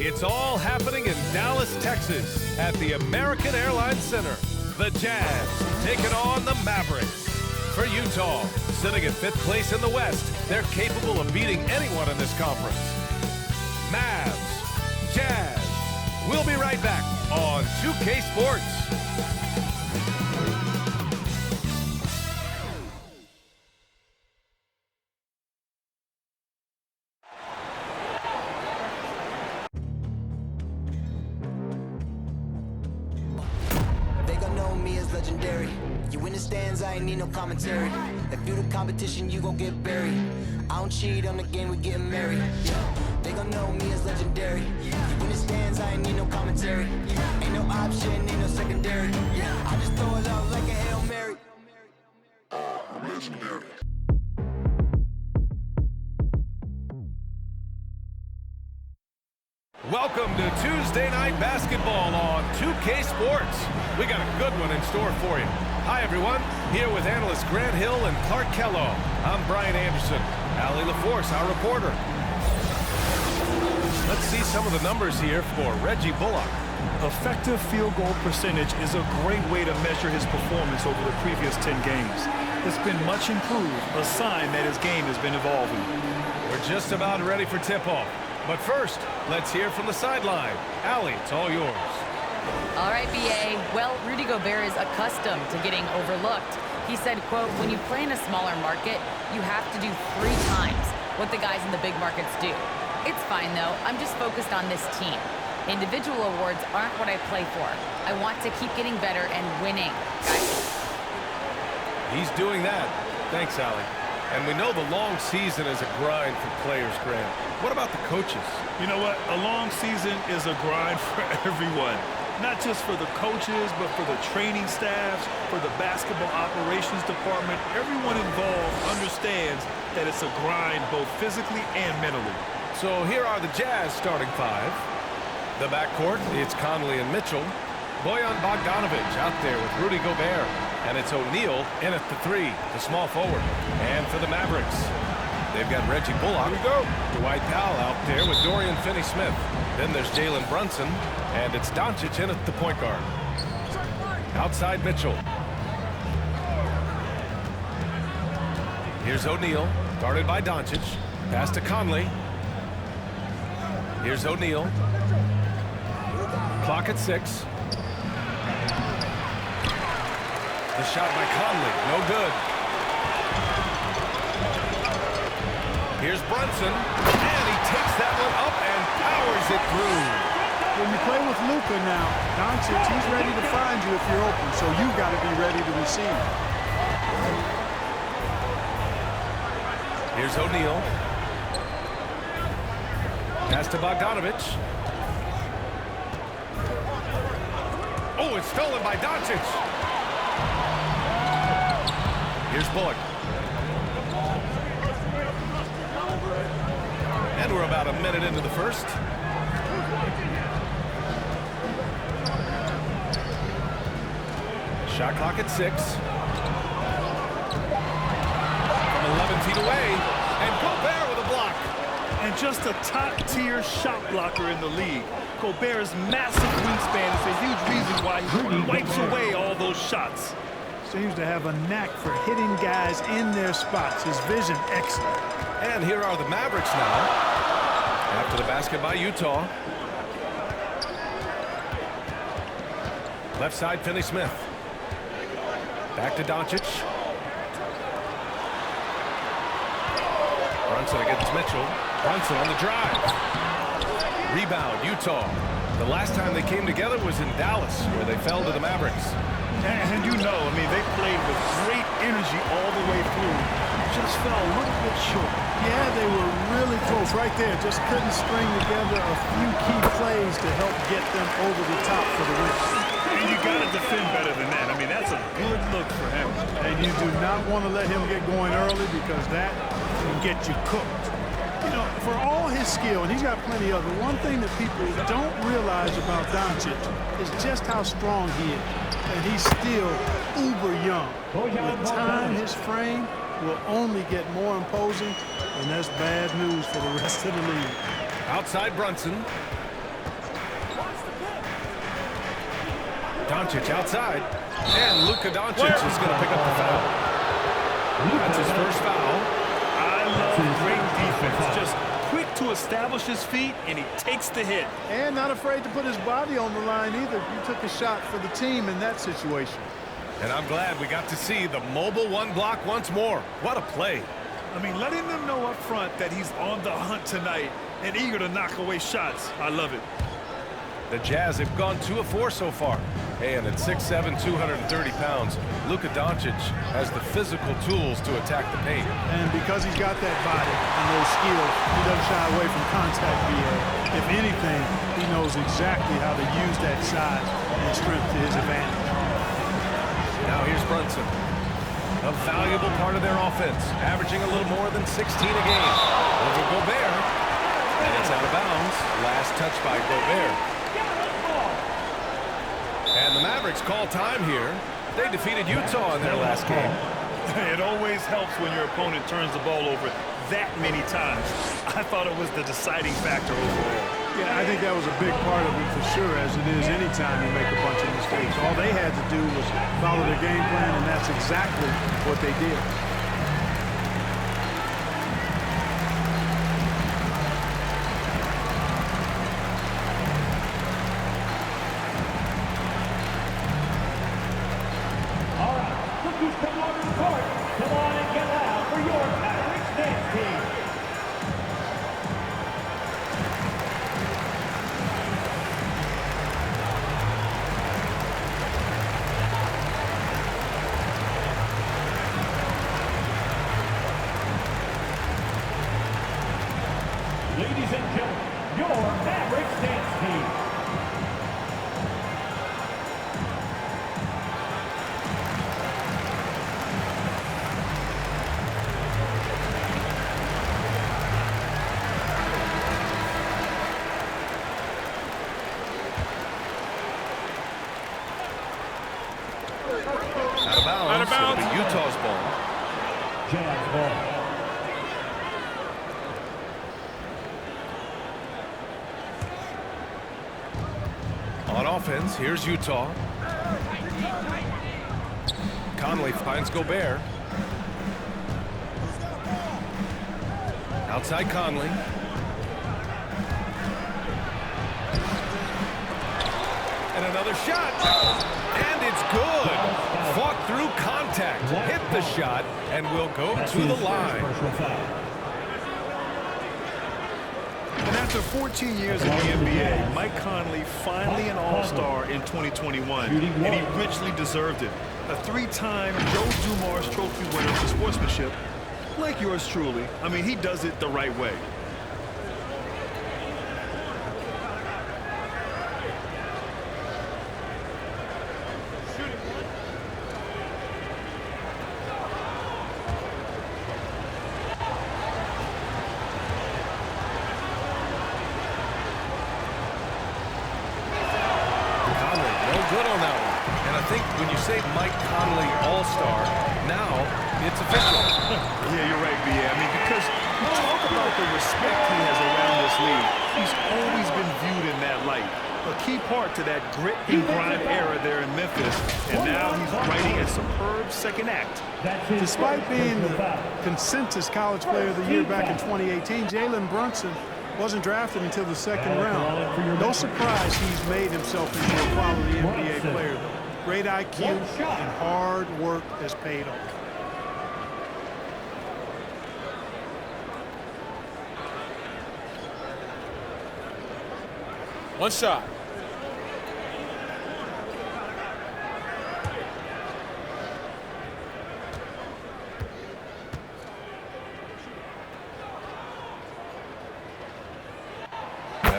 It's all happening in Dallas, Texas at the American Airlines Center. The Jazz taking on the Mavericks. For Utah, sitting in 5th place in the West, they're capable of beating anyone in this conference. Mavs, Jazz. We'll be right back on 2K Sports. Legendary. You in the stands, I ain't need no commentary. If you the competition, you gon' get buried. I don't cheat on the game, we getting married. They gon' know me as legendary. You in the stands, I ain't need no commentary. Ain't no option, ain't no secondary. I just throw it out like a Hail Mary. I'm legendary. Welcome to Tuesday Night Basketball on 2K Sports. We got a good one in store for you. Hi, everyone. Here with analysts Grant Hill and Clark Kellogg. I'm Brian Anderson. Allie LaForce, our reporter. Let's see some of the numbers here for Reggie Bullock. Effective field goal percentage is a great way to measure his performance over the previous 10 games. It's been much improved, a sign that his game has been evolving. We're just about ready for tip-off. But first, let's hear from the sideline. Allie, it's all yours. All right, BA. Well, Rudy Gobert is accustomed to getting overlooked. He said, quote, when you play in a smaller market, you have to do 3 times what the guys in the big markets do. It's fine, though. I'm just focused on this team. Individual awards aren't what I play for. I want to keep getting better and winning, guys. He's doing that. Thanks, Allie. And we know the long season is a grind for players, Grant. What about the coaches? You know what? A long season is a grind for everyone. Not just for the coaches, but for the training staffs, for the basketball operations department. Everyone involved understands that it's a grind both physically and mentally. So here are the Jazz starting 5. The backcourt, it's Conley and Mitchell. Bojan Bogdanovic out there with Rudy Gobert. And it's O'Neal in at the 3, the small forward. And for the Mavericks, they've got Reggie Bullock. Here we go. Dwight Powell out there with Dorian Finney-Smith. Then there's Jalen Brunson. And it's Doncic in at the point guard. Outside Mitchell. Here's O'Neal, guarded by Doncic. Pass to Conley. Here's O'Neal. Clock at 6. The shot by Conley, no good. Here's Brunson, and he takes that one up and powers it through. When you play with Luka now, Doncic, he's ready to find you if you're open, so you got to be ready to receive. Here's O'Neal. Pass to Bogdanovic. Oh, it's stolen by Doncic. Here's Bullock. And we're about a minute into the first. Shot clock at 6. From 11 feet away. And Gobert with a block. And just a top-tier shot blocker in the league. Gobert's massive wingspan is a huge reason why he wipes away all those shots. Seems to have a knack for hitting guys in their spots. His vision excellent. And here are the Mavericks now. After the basket by Utah. Left side, Finney-Smith. Back to Doncic. Brunson against Mitchell. Brunson on the drive. Rebound, Utah. The last time they came together was in Dallas, where they fell to the Mavericks. And you know, I mean, they played with great energy all the way through. Just fell a little bit short. Yeah, they were really close right there. Just couldn't string together a few key plays to help get them over the top for the win. And you got to defend better than that. I mean, that's a good look for him. And you do not want to let him get going early because that can get you cooked. You know, for all his skill, and he's got plenty of it, one thing that people don't realize about Doncic is just how strong he is. And he's still uber young. With time, his frame will only get more imposing, and that's bad news for the rest of the league. Outside Brunson. Doncic outside. And Luka Doncic is going to pick up the foul. That's his first foul. I love great defense. Just quick to establish his feet, and he takes the hit. And not afraid to put his body on the line either. He took a shot for the team in that situation. And I'm glad we got to see the mobile one block once more. What a play. I mean, letting them know up front that he's on the hunt tonight and eager to knock away shots. I love it. The Jazz have gone 2 of 4 so far. And at 6'7", 230 pounds, Luka Doncic has the physical tools to attack the paint. And because he's got that body and those skills, he doesn't shy away from contact, VA. If anything, he knows exactly how to use that size and strength to his advantage. Now here's Brunson. A valuable part of their offense, averaging a little more than 16 a game. Over Gobert. And it's out of bounds. Last touch by Gobert. And the Mavericks call time here. They defeated Utah in their last game. It always helps when your opponent turns the ball over that many times. I thought it was the deciding factor overall. Yeah, I think that was a big part of it for sure, as it is anytime you make a bunch of mistakes. All they had to do was follow their game plan, and that's exactly what they did. Come on to the court. Come on and get loud for your Mavericks dance team. Ladies and gentlemen, your Mavericks dance team. Out of bounds. It'll be Utah's ball. Jazz ball. On offense, here's Utah. Conley finds Gobert. Outside Conley. And another shot. And it's good. Fought through contact. Hit the shot and will go to the line. And after 14 years in the NBA, Mike Conley finally an All-Star in 2021, and he richly deserved it. A 3-time Joe Dumars Trophy winner for sportsmanship, like yours truly. I mean, he does it the right way. Good on that one. And I think when you say Mike Conley All-Star, now it's official. Yeah, you're right, B.A. I mean, because you talk about the respect he has around this league. He's always been viewed in that light. A key part to that grit and grind era there in Memphis. And now he's writing a superb second act. Despite being the consensus College Player of the Year back in 2018, Jalen Brunson wasn't drafted until the second round. No surprise he's made himself into a quality NBA player. Great IQ and hard work has paid off. One shot.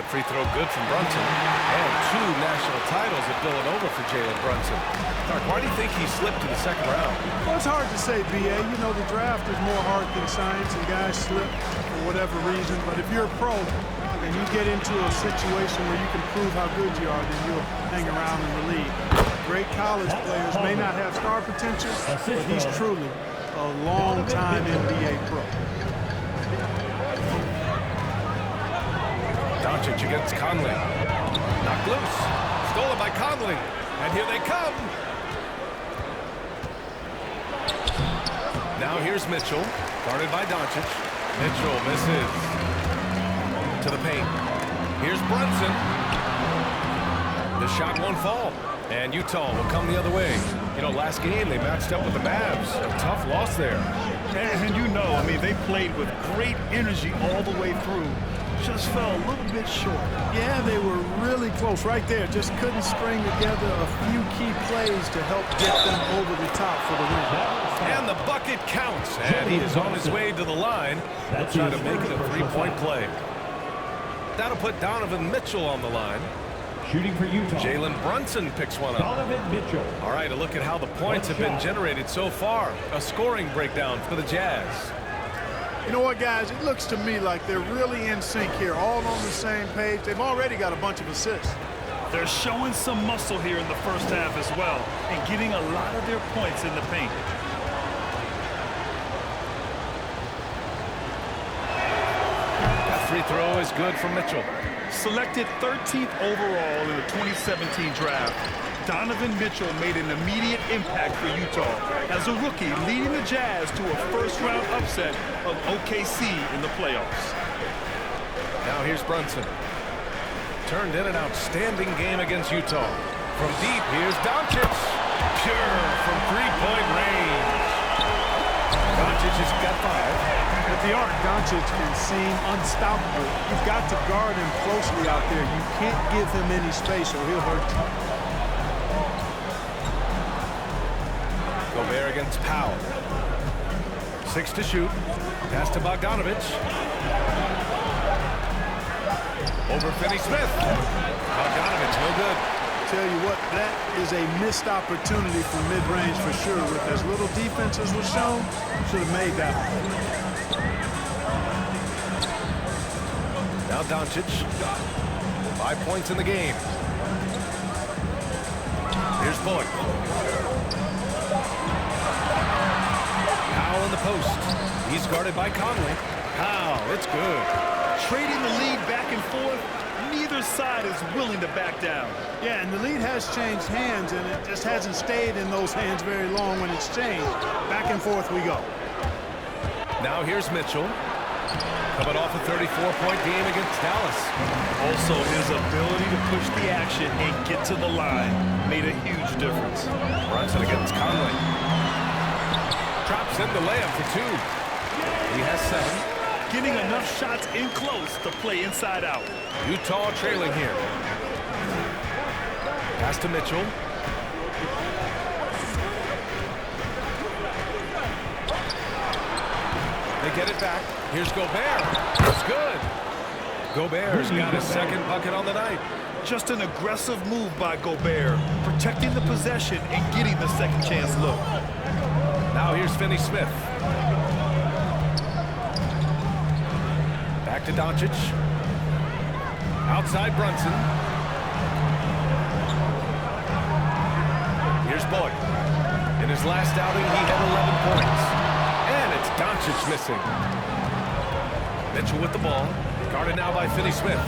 Free throw good from Brunson. And 2 national titles at Villanova for Jalen Brunson. Clark, why do you think he slipped to the second round? Well, it's hard to say, B.A. You know, the draft is more art than science, and guys slip for whatever reason. But if you're a pro and you get into a situation where you can prove how good you are, then you'll hang around in the league. Great college players may not have star potential, but he's truly a long-time NBA pro. Doncic against Conley. Knocked loose. Stolen by Conley. And here they come. Now here's Mitchell, guarded by Doncic. Mitchell misses. To the paint. Here's Brunson. The shot won't fall. And Utah will come the other way. You know, last game they matched up with the Mavs. A tough loss there. And you know, I mean, they played with great energy all the way through. Just fell a little bit short. Yeah, they were really close right there. Just couldn't string together a few key plays to help get them over the top for the win. And the bucket counts. And he is on his way to the line. He'll try to make it a three-point play. That'll put Donovan Mitchell on the line. Shooting for Utah. Jalen Brunson picks one up. Donovan Mitchell. All right, a look at how the points have been generated so far. A scoring breakdown for the Jazz. You know what, guys? It looks to me like they're really in sync here, all on the same page. They've already got a bunch of assists. They're showing some muscle here in the first half as well and getting a lot of their points in the paint. That free throw is good from Mitchell. Selected 13th overall in the 2017 draft, Donovan Mitchell made an immediate impact for Utah as a rookie, leading the Jazz to a first-round upset of OKC in the playoffs. Now here's Brunson. Turned in an outstanding game against Utah. From deep, here's Doncic. Pure from three-point range. Doncic has got 5. At the arc, Doncic can seem unstoppable. You've got to guard him closely out there. You can't give him any space or he'll hurt you. Gobert against Powell. 6 to shoot. Pass to Bogdanovich. Over Finney-Smith. Bogdanovich, no good. Tell you what, that is a missed opportunity for mid-range for sure. With as little defense as was shown, should have made that one. Now Doncic. 5 points in the game. Here's Boyd. Powell in the post. He's guarded by Conley. Powell, it's good. Trading the lead back and forth, neither side is willing to back down. Yeah, and the lead has changed hands, and it just hasn't stayed in those hands very long when it's changed. Back and forth we go. Now here's Mitchell. Coming off a 34-point game against Dallas. Also, his ability to push the action and get to the line made a huge difference. Brunson against Conley. Drops in the layup for 2. He has 7. Getting enough shots in close to play inside out. Utah trailing here. Pass to Mitchell. They get it back. Here's Gobert. It's good. Gobert's got his second bucket on the night. Just an aggressive move by Gobert, protecting the possession and getting the second chance look. Now here's Finney-Smith. Back to Doncic. Outside Brunson. Here's Boyd. In his last outing, he had 11 points. And it's Doncic missing. Mitchell with the ball. Guarded now by Finney-Smith.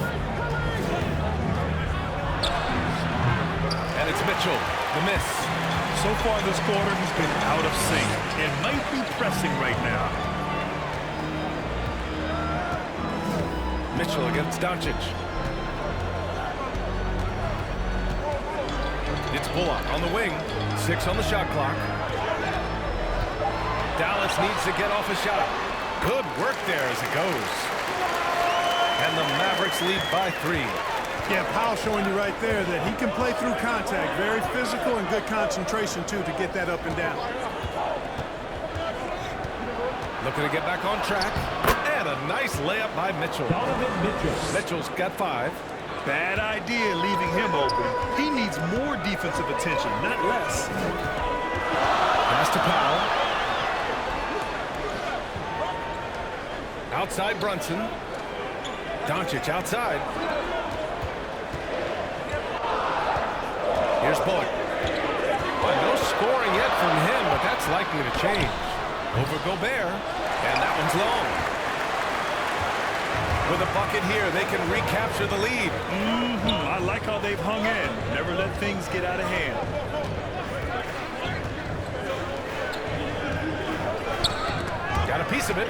And it's Mitchell, the miss. So far this quarter, he's been out of sync and might be pressing right now. Mitchell against Doncic. It's Bullock on the wing. 6 on the shot clock. Dallas needs to get off a shot. Good work there as it goes. And the Mavericks lead by 3. Yeah, Powell showing you right there that he can play through contact. Very physical and good concentration, too, to get that up and down. Looking to get back on track. And a nice layup by Mitchell. Donovan Mitchell. Mitchell's got 5. Bad idea leaving him open. He needs more defensive attention, not less. Pass to Powell. Outside Brunson. Doncic outside. Here's Boyd. Well, no scoring yet from him, but that's likely to change. Over Gobert, and that one's long. With a bucket here, they can recapture the lead. I like how they've hung in. Never let things get out of hand. Got a piece of it.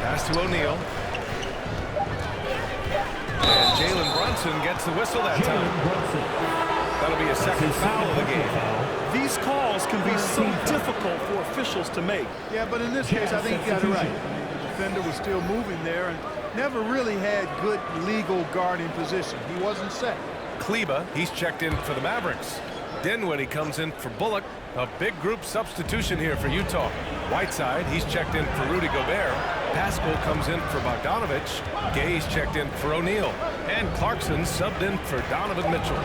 Pass to O'Neal. And Jalen Brunson gets the whistle that time. That'll be a second foul of the game. These calls can be so difficult for officials to make. Yeah, but in this case, I think he got it right. The defender was still moving there and never really had good legal guarding position. He wasn't set. Kleba, he's checked in for the Mavericks. Dinwiddie comes in for Bullock. A big group substitution here for Utah. Whiteside, he's checked in for Rudy Gobert. Pascal comes in for Bogdanovich. Gay's checked in for O'Neal. And Clarkson subbed in for Donovan Mitchell.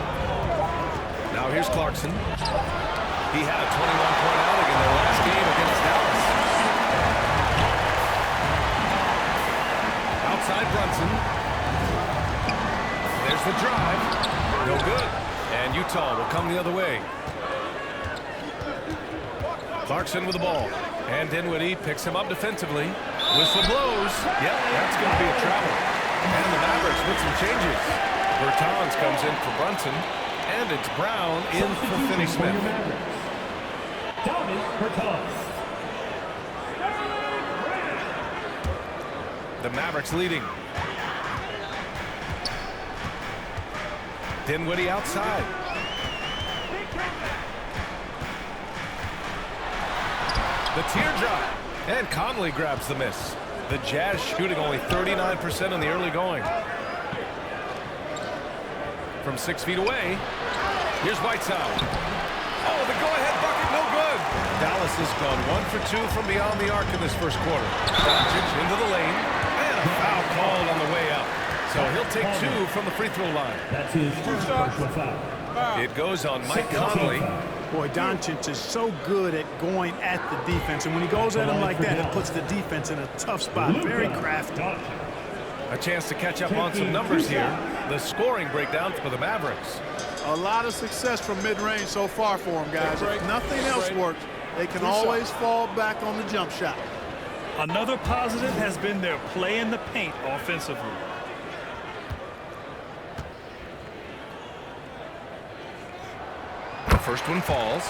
Now here's Clarkson. He had a 21-point outing in their last game against Dallas. Outside Brunson. There's the drive. No good. And Utah will come the other way. Clarkson with the ball. And Dinwiddie picks him up defensively. Whistle blows. Yep, that's going to be a travel. And the Mavericks with some changes. Bertans comes in for Brunson. And it's Brown in for Finney-Smith. The Mavericks leading. Dinwiddie outside. The teardrop. And Conley grabs the miss. The Jazz shooting only 39% in the early going. From 6 feet away, here's Whiteside. Oh, the go-ahead bucket, no good. Dallas has gone 1 for 2 from beyond the arc in this first quarter. Doncic into the lane, and a foul called on the way out. So he'll take 2 from the free throw line. That's his first personal foul. It goes on Mike Conley. Boy, Doncic is so good at going at the defense, and when he goes at him like that, it puts the defense in a tough spot. Very crafty. A chance to catch up on some numbers here. The scoring breakdown for the Mavericks. A lot of success from mid-range so far for them, guys. If nothing else works, they can always fall back on the jump shot. Another positive has been their play in the paint offensively. The first one falls,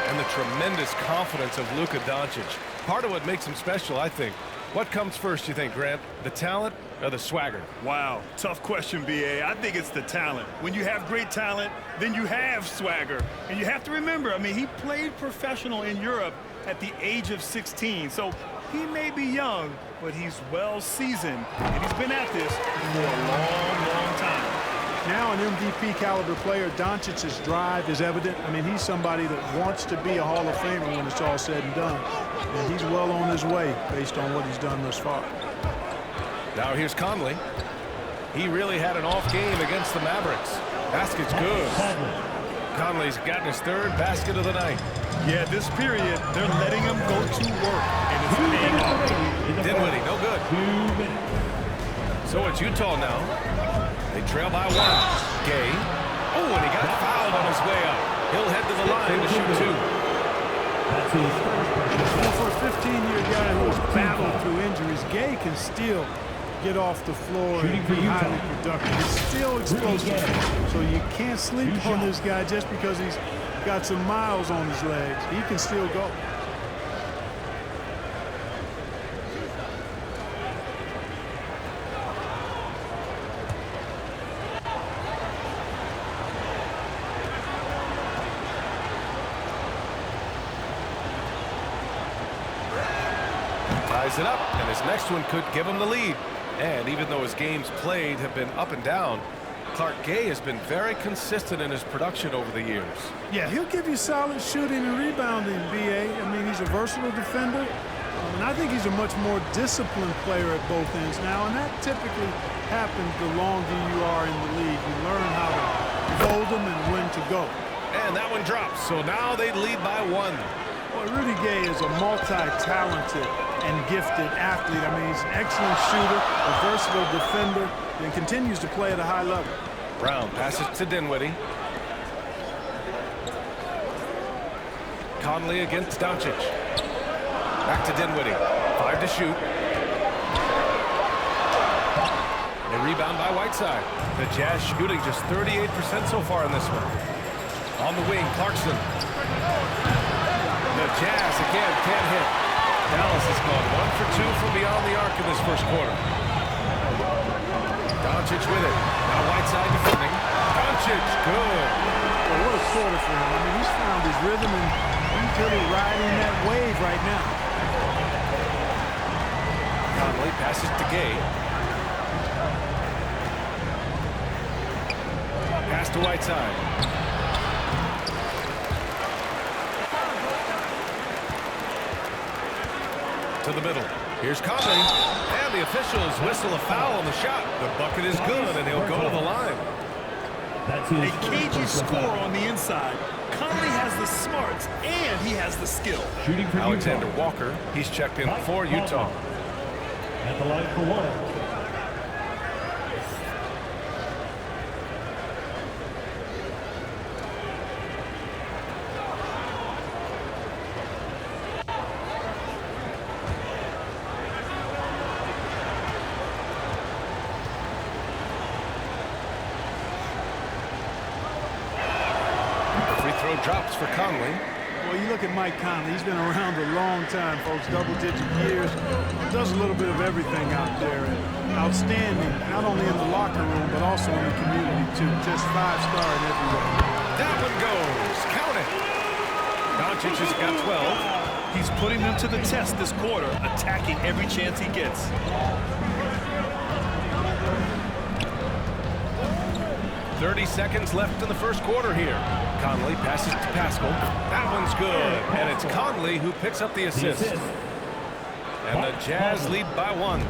and the tremendous confidence of Luka Doncic. Part of what makes him special, I think. What comes first, you think, Grant? The talent or the swagger? Wow, tough question, B.A. I think it's the talent. When you have great talent, then you have swagger. And you have to remember, I mean, he played professional in Europe at the age of 16. So he may be young, but he's well seasoned. And he's been at this for a long, long time. Now an MVP caliber player, Doncic's drive is evident. I mean, he's somebody that wants to be a Hall of Famer when it's all said and done. And he's well on his way based on what he's done thus far. Now here's Conley. He really had an off game against the Mavericks. Basket's good. Conley's gotten his 3rd basket of the night. Yeah, this period, they're letting him go to work, and it's paying off. Dinwiddie, no good. So it's Utah now. They trail by 1. Gay. Oh, and he got fouled on his way up. He'll head to the line to shoot 2. Well, for a 15-year guy who has battled through injuries, Gay can still get off the floor and be highly productive. He's still explosive. So you can't sleep on this guy just because he's got some miles on his legs. He can still go. Ties it up, and his next one could give him the lead. And even though his games played have been up and down, Clark Gay has been very consistent in his production over the years. Yeah, he'll give you solid shooting and rebounding, B.A. I mean, he's a versatile defender, and I think he's a much more disciplined player at both ends now, and that typically happens the longer you are in the league. You learn how to fold them and when to go. And that one drops, so now they lead by 1. Well, Rudy Gay is a multi-talented and gifted athlete. I mean, he's an excellent shooter, a versatile defender, and continues to play at a high level. Brown passes to Dinwiddie. Conley against Doncic. Back to Dinwiddie. 5 to shoot. rebound by Whiteside. The Jazz shooting just 38% so far in this one. On the wing, Clarkson. The Jazz again can't hit. Dallas has gone 1 for 2 from beyond the arc in this first quarter. Doncic with it. Now Whiteside defending. Doncic, good. Well, what a quarter for him. I mean, he's found his rhythm, and he's really riding that wave right now. Conley passes to Gay. Pass to Whiteside. To the middle. Here's Conley. And the officials whistle a foul on the shot. The bucket is good, and he'll go to the line. A cagey score on the inside. Conley has the smarts, and he has the skill. Shooting for Alexander Utah. Walker, he's checked in for Utah. At the line for one. Free throw drops for Conley. Well, you look at Mike Conley. He's been around a long time, folks, double-digit years. Does a little bit of everything out there. And outstanding, not only in the locker room, but also in the community, too. Just 5-star in every way. That one goes. Count it. Doncic has got 12. He's putting them to the test this quarter, attacking every chance he gets. 30 seconds left in the first quarter here. Conley passes to Pascal. That one's good. And it's Conley who picks up the assist. And the Jazz lead by 1.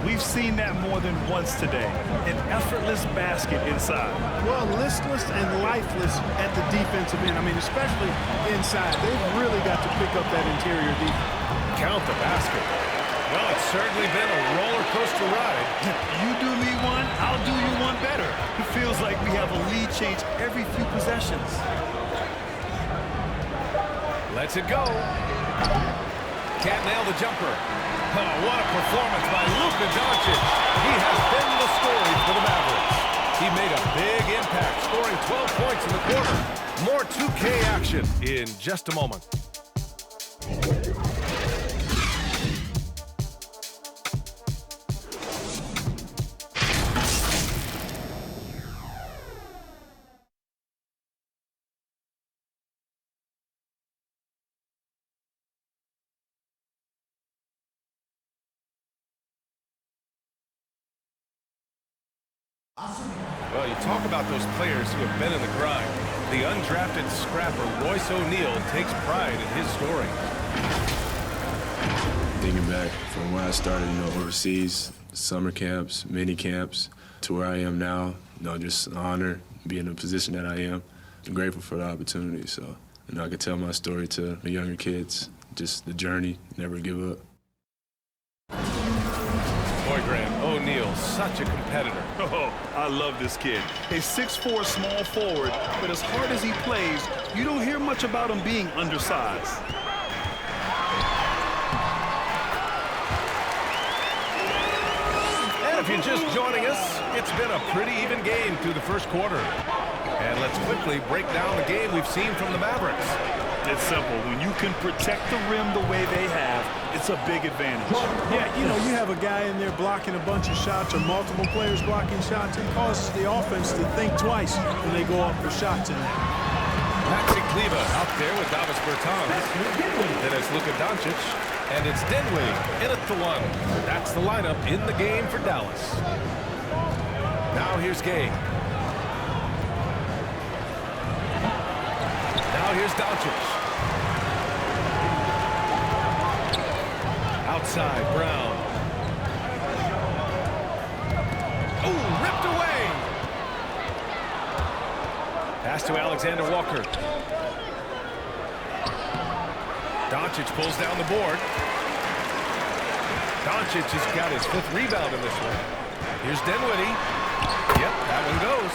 We've seen that more than once today. An effortless basket inside. Well, listless and lifeless at the defensive end. I mean, especially inside. They've really got to pick up that interior defense. Count the basket. Well, it's certainly been a roller coaster ride. You do me one, I'll do you one better. It feels like we have a lead change every few possessions. Lets it go. Can't nail the jumper. Oh, what a performance by Luka Doncic. He has been the story for the Mavericks. He made a big impact, scoring 12 points in the quarter. More 2K action in just a moment. Well, you talk about those players who have been in the grind. The undrafted scrapper Royce O'Neal takes pride in his story. Thinking back from when I started, overseas, summer camps, mini camps, to where I am now, just an honor being in the position that I am. I'm grateful for the opportunity, so I can tell my story to the younger kids, just the journey, never give up. Boy, Grant, O'Neal, such a competitor. Oh, I love this kid. A 6'4" small forward, but as hard as he plays, you don't hear much about him being undersized. And if you're just joining us, it's been a pretty even game through the first quarter. And let's quickly break down the game we've seen from the Mavericks. It's simple. When you can protect the rim the way they have, it's a big advantage. Yeah, you have a guy in there blocking a bunch of shots or multiple players blocking shots. It causes the offense to think twice when they go up for shots in there. Maxi Kleba out there with Davis Bertans. Then it's Luka Doncic. And it's Dinwiddie in at the 1. That's the lineup in the game for Dallas. Now here's Gay. Now here's Doncic. Outside, Brown. Ooh, ripped away. Pass to Alexander Walker. Doncic pulls down the board. Doncic has got his 5th rebound in this one. Here's Dinwiddie. Yep, that one goes.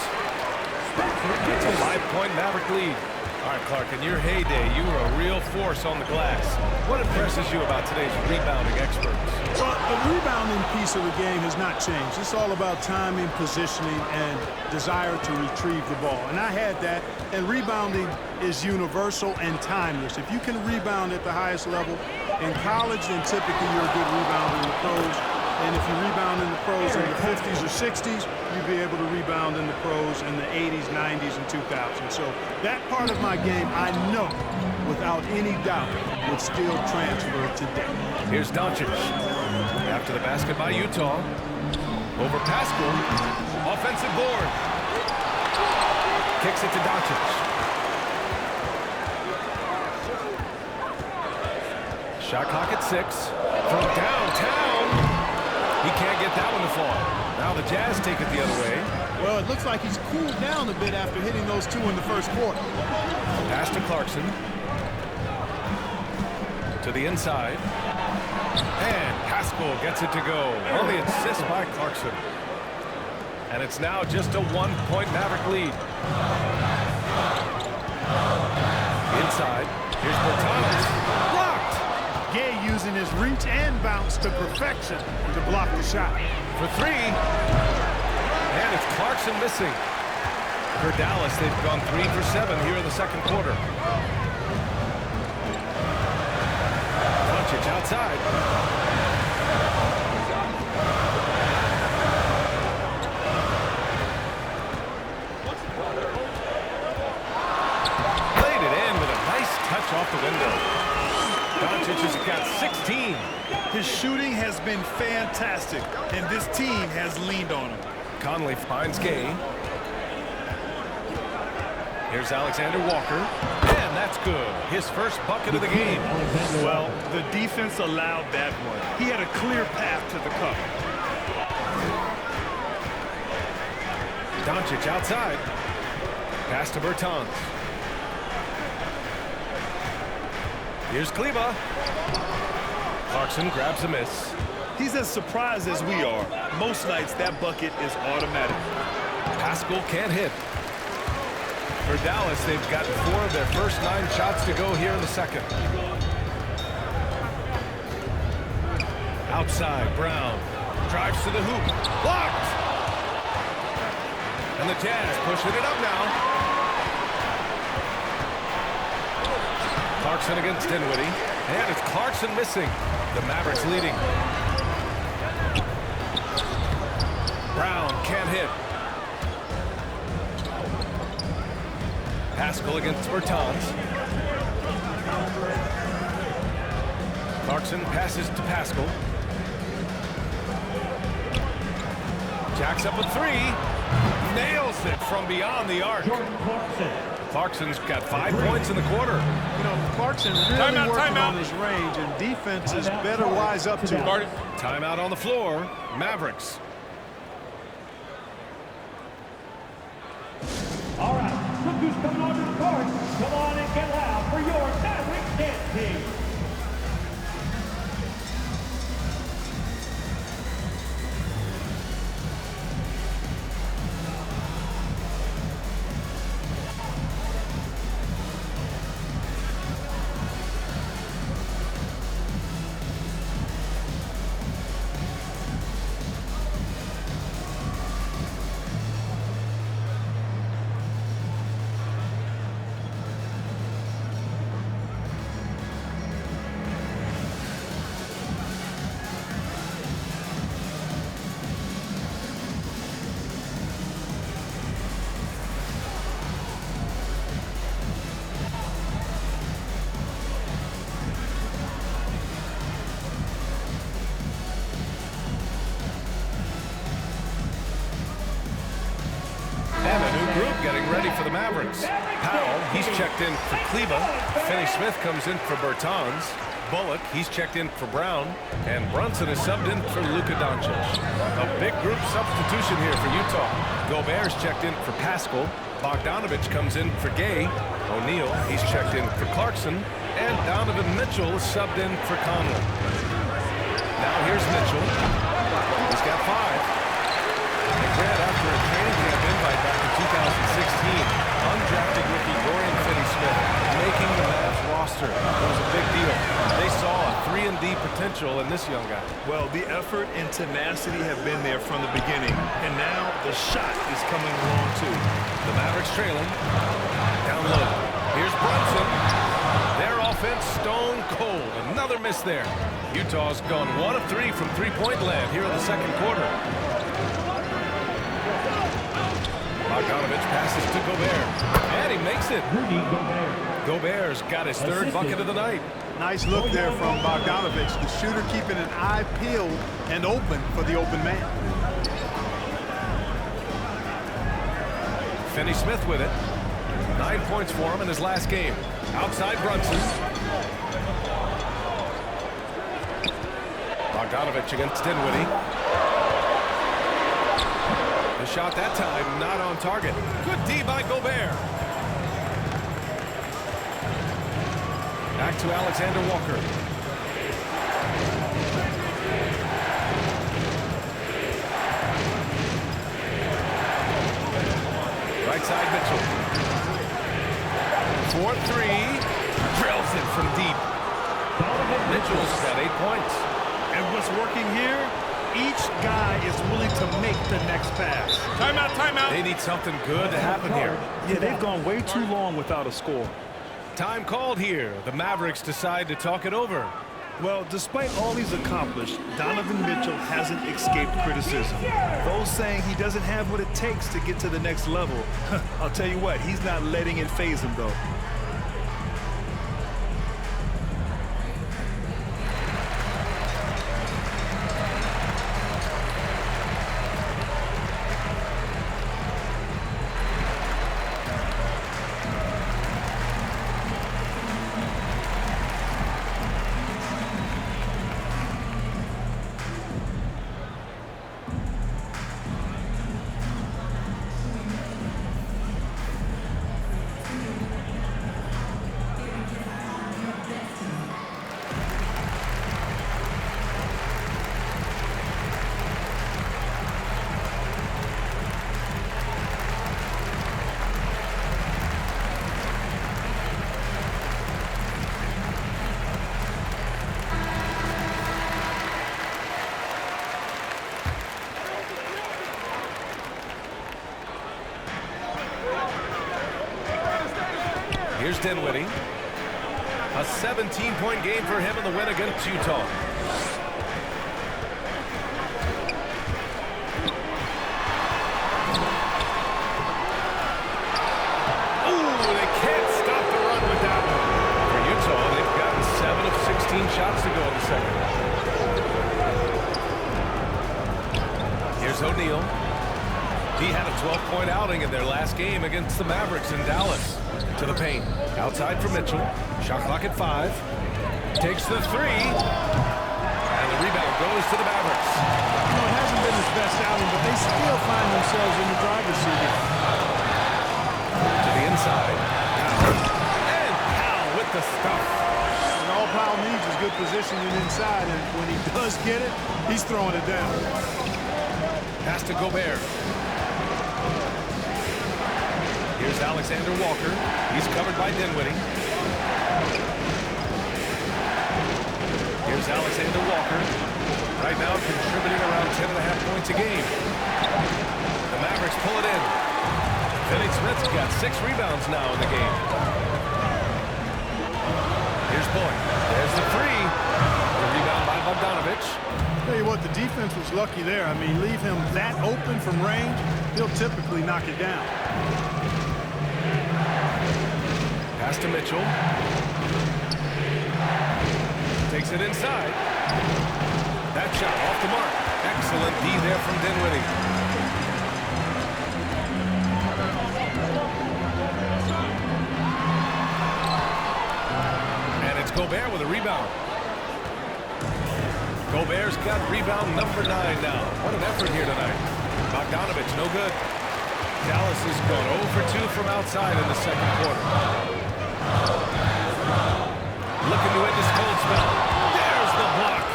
It's a 5-point Maverick lead. All right, Clark, in your heyday, you were a real force on the glass. What impresses you about today's rebounding experts? Well, the rebounding piece of the game has not changed. It's all about timing, positioning, and desire to retrieve the ball. And I had that, and rebounding is universal and timeless. If you can rebound at the highest level in college, then typically you're a good rebounder in the pros. And if you rebound in the pros in the 50s or 60s, you'd be able to rebound in the pros in the 80s, 90s, and 2000s. So that part of my game, I know, without any doubt, would still transfer today. Here's Doncic. After the basket by Utah. Over Pascal. Offensive board. Kicks it to Doncic. Shot clock at 6. From downtown. He can't get that one to fall. Now the Jazz take it the other way. Well, it looks like he's cooled down a bit after hitting those two in the first quarter. Pass to Clarkson. To the inside. And Pascal gets it to go. On the assist by Clarkson. And it's now just a 1-point Maverick lead. Inside. Here's Bertans. Blocked. Gay using his reach and bounce to perfection to block the shot. For 3. And it's Clarkson missing. For Dallas, they've gone 3 for 7 here in the second quarter. Doncic outside. Played it in with a nice touch off the window. Doncic has got 16. His shooting has been fantastic, and this team has leaned on him. Conley finds Gay. Here's Alexander Walker. And that's good. His first bucket of the game. Well, the defense allowed that one. He had a clear path to the cup. Doncic outside. Pass to Bertans. Here's Kleba. Clarkson grabs a miss. He's as surprised as we are. Most nights, that bucket is automatic. Pascal can't hit. For Dallas, they've gotten 4 of their first 9 shots to go here in the second. Outside, Brown. Drives to the hoop. Blocked! And the Jazz pushing it up now. Clarkson against Dinwiddie. And it's Clarkson missing. The Mavericks leading. Brown can't hit. Pascal against Bertans. Clarkson passes to Pascal. Jacks up a 3. Nails it from beyond the arc. Clarkson's got 5 points in the quarter. You know, Clarkson really working on his range, and defense is better wise up to him. Timeout on the floor. Mavericks. All right, look who's coming onto the court. Come on and get loud for your Mavericks dance team. Getting ready for the Mavericks. Powell, he's checked in for Kleba. Finney-Smith comes in for Bertans. Bullock, he's checked in for Brown. And Brunson is subbed in for Luka Doncic. A big group substitution here for Utah. Gobert's checked in for Pascal. Bogdanovich comes in for Gay. O'Neal, he's checked in for Clarkson. And Donovan Mitchell is subbed in for Conley. Now here's Mitchell. He's got 5. Grant, after a training camp invite back in 2016, undrafted rookie Dorian Finney-Smith Mitchell and this young guy? Well, the effort and tenacity have been there from the beginning, and now the shot is coming along too. The Mavericks trailing. Down low. Here's Brunson. Their offense stone cold. Another miss there. Utah's gone 1 of 3 from three-point land here in the second quarter. Bogdanovich passes to Gobert. And he makes it. Gobert's got his third bucket of the night. Nice look there from Bogdanovich, the shooter keeping an eye peeled and open for the open man. Finney Smith with it. 9 points for him in his last game. Outside Brunson. Bogdanovich against Dinwiddie. The shot that time not on target. Good D by Gobert. Back to Alexander Walker. Right side Mitchell. 4-3. Drills it from deep. Mitchell's got 8 points. And what's working here? Each guy is willing to make the next pass. Timeout, timeout. They need something good to happen here. Yeah, they've gone way too long without a score. Time called here. The Mavericks decide to talk it over. Well, despite all he's accomplished, Donovan Mitchell hasn't escaped criticism. Those saying he doesn't have what it takes to get to the next level. I'll tell you what, he's not letting it faze him, though. Here's Dinwiddie. A 17-point game for him in the win against Utah. Ooh, they can't stop the run with that one. For Utah, they've gotten 7 of 16 shots to go in the second. Here's O'Neal. He had a 12-point outing in their last game against the Mavericks in Dallas. To the paint. Outside for Mitchell. Shot clock at 5. Takes the 3. And the rebound goes to the Mavericks. You know, it hasn't been his best outing, but they still find themselves in the driver's seat here. To the inside. Powell. And Powell with the stuff. And all Powell needs is good positioning inside, and when he does get it, he's throwing it down. Pass to Gobert. Here's Alexander Walker. He's covered by Dinwiddie. Here's Alexander Walker. Right now contributing around 10.5 points a game. The Mavericks pull it in. Finney Smith's got 6 rebounds now in the game. Here's Boyd. There's the 3. The rebound by Bogdanovich. Tell you what, the defense was lucky there. I mean, leave him that open from range, he'll typically knock it down. Pass to Mitchell. Takes it inside. That shot off the mark. Excellent D there from Dinwiddie. And it's Gobert with a rebound. Gobert's got rebound number 9 now. What an effort here tonight. Bogdanovich, no good. Dallas has gone 0 for 2 from outside in the second quarter. Looking to end this cold spell. There's the block.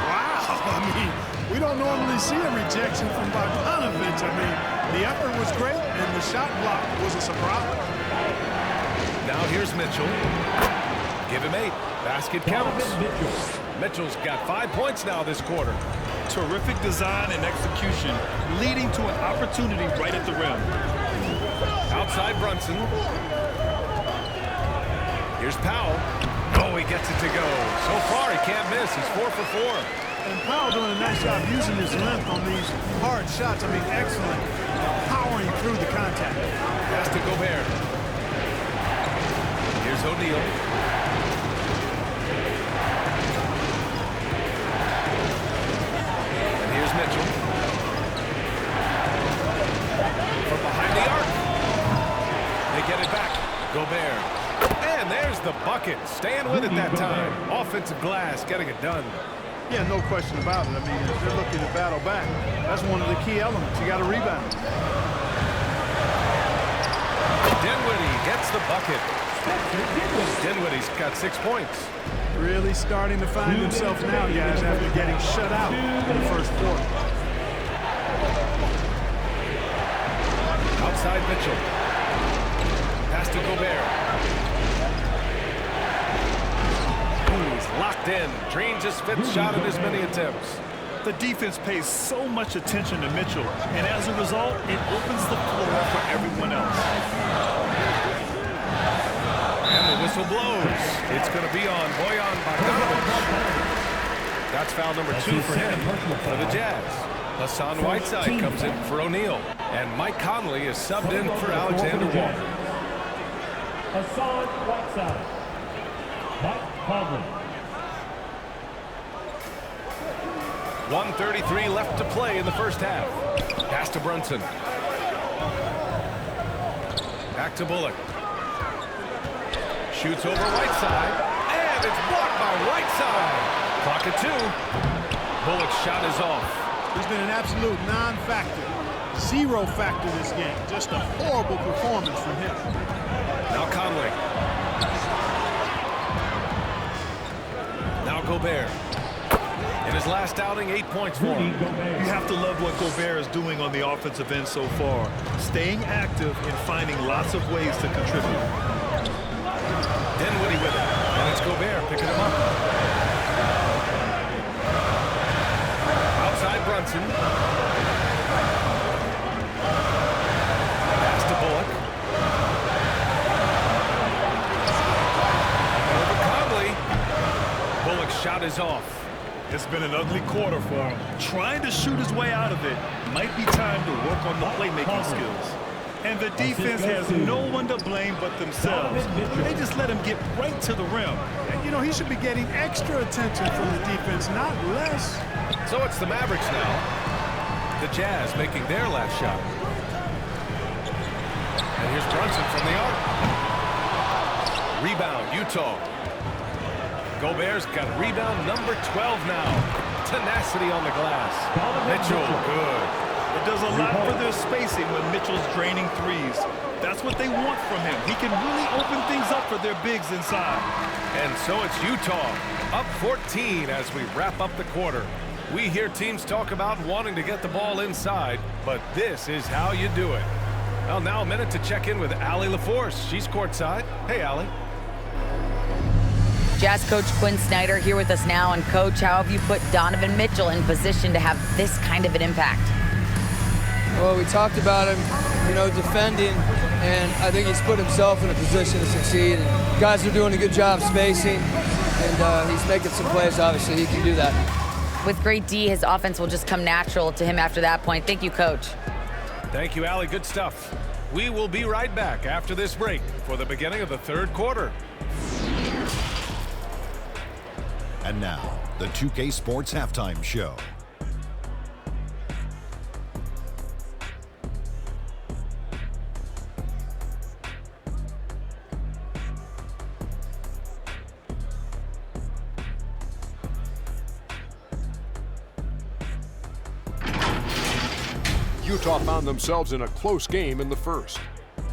Wow, I mean, we don't normally see a rejection from Bogdanovich. I mean, the effort was great, and the shot block was a surprise. Now here's Mitchell. Give him 8. Basket counts. Donovan Mitchell. Mitchell's got 5 points now this quarter. Terrific design and execution, leading to an opportunity right at the rim. Outside Brunson. Here's Powell. Oh, he gets it to go. So far, he can't miss. He's 4 for 4. And Powell doing a nice job using his length on these hard shots. I mean, excellent. Powering through the contact. Pass to Gobert. Here's O'Neal. And here's Mitchell. From behind the arc. They get it back. Gobert. And there's the bucket. Staying with it that time. Offensive glass, getting it done. Yeah, no question about it. I mean, if they're looking to battle back, that's one of the key elements. You got to rebound. Dinwiddie gets the bucket. Dinwiddie's got 6 points. Really starting to find himself now, guys, after getting shut out in the first quarter. Outside Mitchell. Pass to Gobert. He's locked in. Drains his fifth shot in as many attempts. The defense pays so much attention to Mitchell, and as a result, it opens the floor for everyone else. And the whistle blows. It's going to be on Bojan Bogdanovic. That's foul number 2 for him for the Jazz. Hassan Whiteside comes in for O'Neal. And Mike Conley is subbed in for Alexander Walker. Hassan Whiteside. Mike Conley. 1:33 left to play in the first half. Pass to Brunson. Back to Bullock. Shoots over Whiteside. And it's blocked by Whiteside. Clock at 2. Bullock's shot is off. He's been an absolute non-factor. Zero factor this game. Just a horrible performance from him. Now Conley. Now Gobert. In his last outing, 8 points for him. You have to love what Gobert is doing on the offensive end so far. Staying active and finding lots of ways to contribute. Dinwiddie with it. And it's Gobert picking him up. Outside Brunson. Pass to Bullock. Over Conley. Bullock's shot is off. It's been an ugly quarter for him. Trying to shoot his way out of it might be time to work on the playmaking skills. And the defense has no one to blame but themselves. They just let him get right to the rim. And, you know, he should be getting extra attention from the defense, not less. So it's the Mavericks now. The Jazz making their last shot. And here's Brunson from the arc. Rebound, Utah. Gobert's got rebound number 12 now. Tenacity on the glass. Mitchell, good. It does a lot for their spacing when Mitchell's draining threes. That's what they want from him. He can really open things up for their bigs inside. And so it's Utah, up 14 as we wrap up the quarter. We hear teams talk about wanting to get the ball inside, but this is how you do it. Well, now a minute to check in with Allie LaForce. She's courtside. Hey, Allie. Jazz coach Quinn Snyder here with us now. And coach, how have you put Donovan Mitchell in position to have this kind of an impact? Well, we talked about him, defending, and I think he's put himself in a position to succeed. And guys are doing a good job spacing, and he's making some plays. Obviously, he can do that. With great D, his offense will just come natural to him after that point. Thank you, coach. Thank you, Allie. Good stuff. We will be right back after this break for the beginning of the third quarter. And now, the 2K Sports Halftime Show. Utah found themselves in a close game in the first.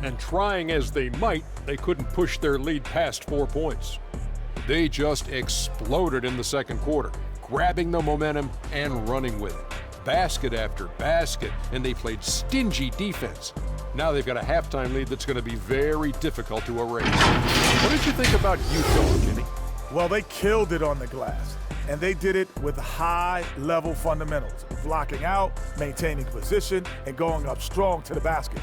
And trying as they might, they couldn't push their lead past 4 points. They just exploded in the second quarter, grabbing the momentum and running with it. Basket after basket, and they played stingy defense. Now they've got a halftime lead that's going to be very difficult to erase. What did you think about Utah, Jimmy? Well, they killed it on the glass. and they did it with high-level fundamentals, blocking out, maintaining position, and going up strong to the basket.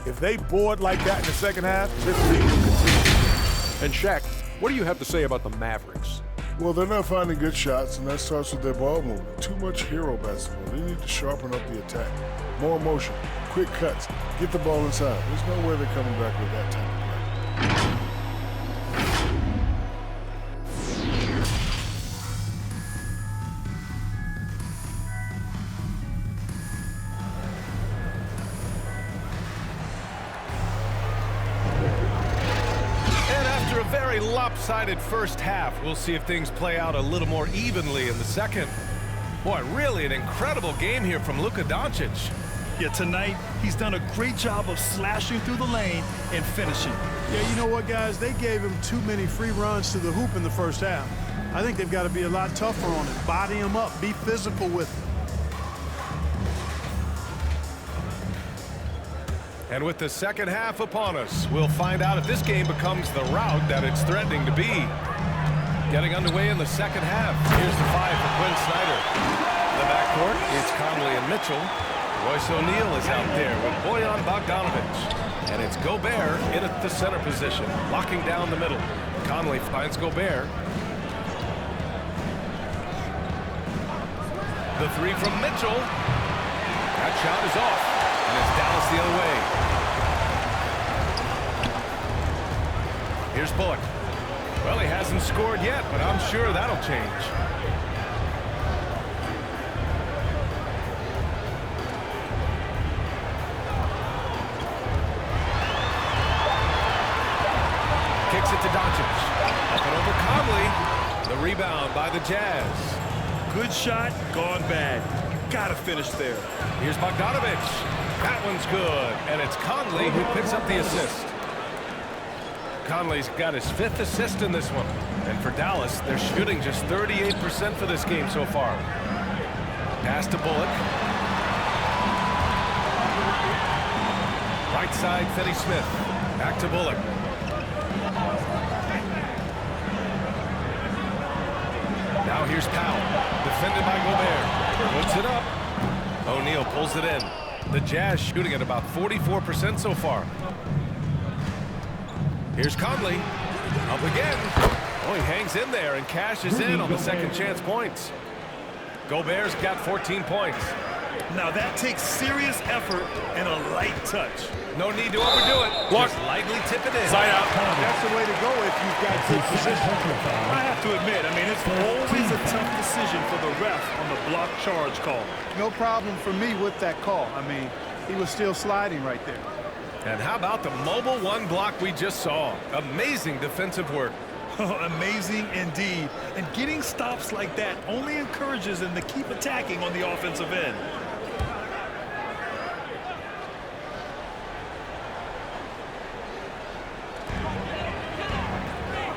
If they board like that in the second half, this league will continue. And Shaq, what do you have to say about the Mavericks? Well, they're not finding good shots, and that starts with their ball movement. Too much hero basketball. They need to sharpen up the attack. More motion, quick cuts, get the ball inside. There's no way they're coming back with that type of play. Very lopsided first half. We'll see if things play out a little more evenly in the second. Boy, really an incredible game here from Luka Doncic. Yeah, tonight he's done a great job of slashing through the lane and finishing. Yeah, you know what, guys? They gave him too many free runs to the hoop in the first half. I think they've got to be a lot tougher on him. Body him up. Be physical with him. And with the second half upon us, we'll find out if this game becomes the rout that it's threatening to be. Getting underway in the second half. Here's the 5 for Quinn Snyder. The backcourt, it's Conley and Mitchell. Royce O'Neal is out there with Bojan Bogdanovic. And it's Gobert in at the center position, locking down the middle. Conley finds Gobert. The 3 from Mitchell. That shot is off. And it's Dallas the other way. Here's Bullock. Well, he hasn't scored yet, but I'm sure that'll change. Kicks it to Doncic. Up and over Conley. The rebound by the Jazz. Good shot, gone bad. Gotta finish there. Here's Bogdanovic. That one's good. And it's Conley who picks up the assist. Conley's got his 5th assist in this one. And for Dallas, they're shooting just 38% for this game so far. Pass to Bullock. Right side, Finney-Smith. Back to Bullock. Now here's Powell. Defended by Gobert. Puts it up. O'Neal pulls it in. The Jazz shooting at about 44% so far. Here's Conley. Up again. Oh, he hangs in there and cashes in on the second chance points. Gobert's got 14 points. Now that takes serious effort and a light touch. No need to overdo it. Block. Just lightly tip it in. Side out. That's the way to go if you've got good position. I have to admit, I mean, it's always a tough decision for the ref on the block charge call. No problem for me with that call. I mean, he was still sliding right there. And how about the mobile 1 block we just saw? Amazing defensive work. Amazing indeed. And getting stops like that only encourages them to keep attacking on the offensive end.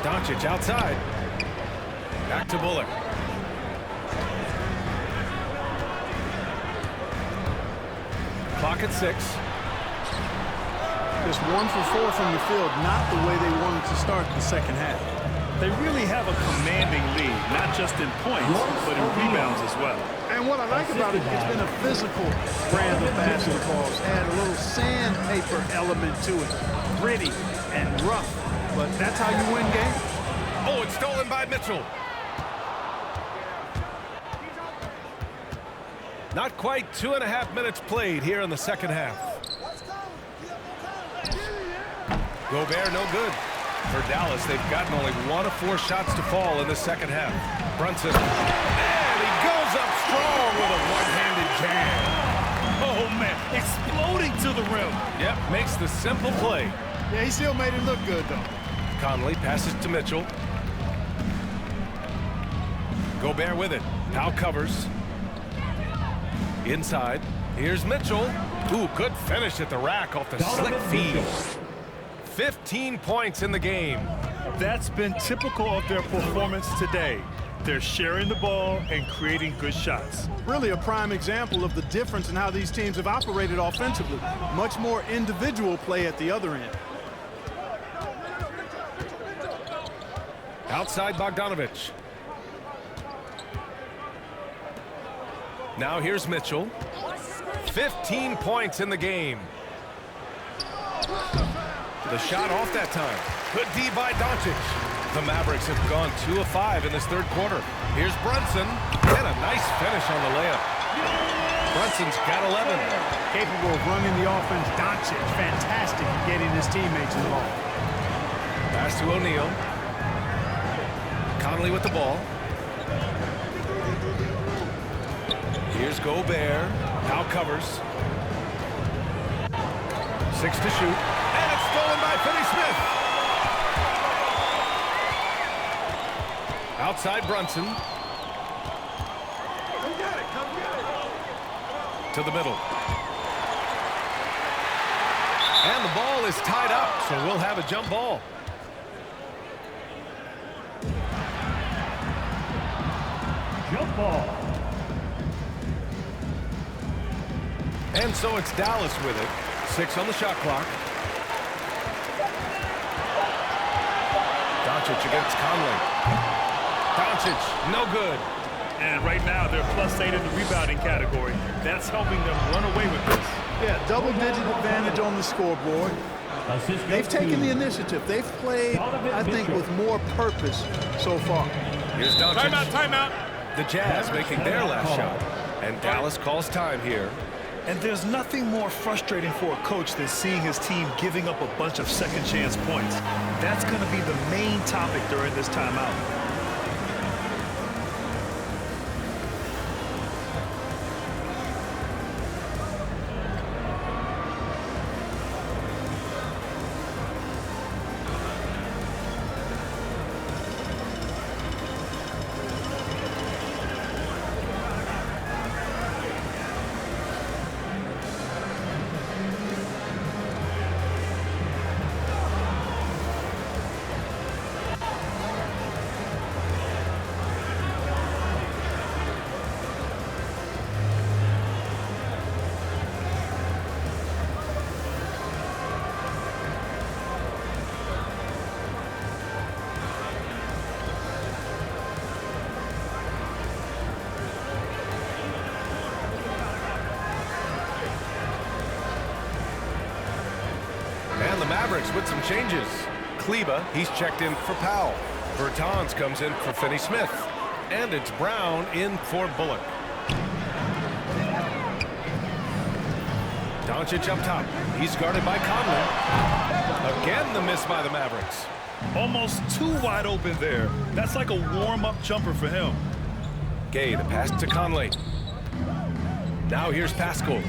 Doncic outside. Back to Bullock. Clock at 6. Just 1 for 4 from the field, not the way they wanted to start the second half. They really have a commanding lead, not just in points, but in rebounds as well. And what I like about it, it's been a physical brand of basketball. It's had a little sandpaper element to it. Gritty and rough, but that's how you win games. Oh, it's stolen by Mitchell. Not quite 2.5 minutes played here in the second half. Gobert no good. For Dallas, they've gotten only 1 of 4 shots to fall in the second half. Brunson. And he goes up strong with a one-handed jam. Oh, man, exploding to the rim. Yep, makes the simple play. Yeah, he still made it look good, though. Conley passes to Mitchell. Gobert with it. Powell covers. Inside. Here's Mitchell. Ooh, good finish at the rack off the slick feed. 15 points in the game. That's been typical of their performance today. They're sharing the ball and creating good shots. Really a prime example of the difference in how these teams have operated offensively. Much more individual play at the other end. Outside Bogdanovic. Now here's Mitchell. 15 points in the game. The shot off that time. Good D by Doncic. The Mavericks have gone 2 of 5 in this third quarter. Here's Brunson, and a nice finish on the layup. Brunson's got 11. Capable of running the offense. Doncic, fantastic at getting his teammates involved. Pass to O'Neal. Conley with the ball. Here's Gobert. Now covers. 6 to shoot. And it's stolen by Finney-Smith. Outside Brunson. To the middle. And the ball is tied up, so we'll have a jump ball. Jump ball. And so it's Dallas with it. 6 on the shot clock. Doncic against Conley. Doncic, no good. And right now, they're +8 in the rebounding category. That's helping them run away with this. Yeah, double-digit advantage on the scoreboard. They've taken the initiative. They've played, I think, with more purpose so far. Here's Doncic. Timeout. The Jazz making their last shot. And Dallas calls time here. And there's nothing more frustrating for a coach than seeing his team giving up a bunch of second-chance points. That's going to be the main topic during this timeout. And the Mavericks with some changes. Kleba, he's checked in for Powell. Bertans comes in for Finney-Smith. And it's Brown in for Bullock. Doncic up top. He's guarded by Conley. Again, the miss by the Mavericks. Almost too wide open there. That's like a warm-up jumper for him. Gay, the pass to Conley. Now here's Pascal.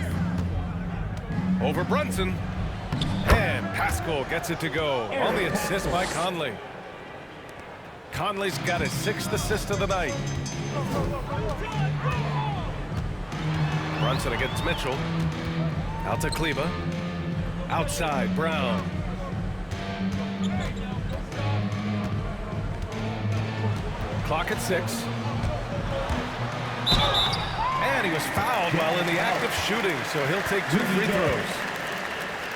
Over Brunson. And Pascal gets it to go on the assist by Conley. Conley's got his 6th assist of the night. Brunson against Mitchell. Out to Kleba. Outside, Brown. Clock at 6. And he was fouled while in the act of shooting, so he'll take 2 free throws.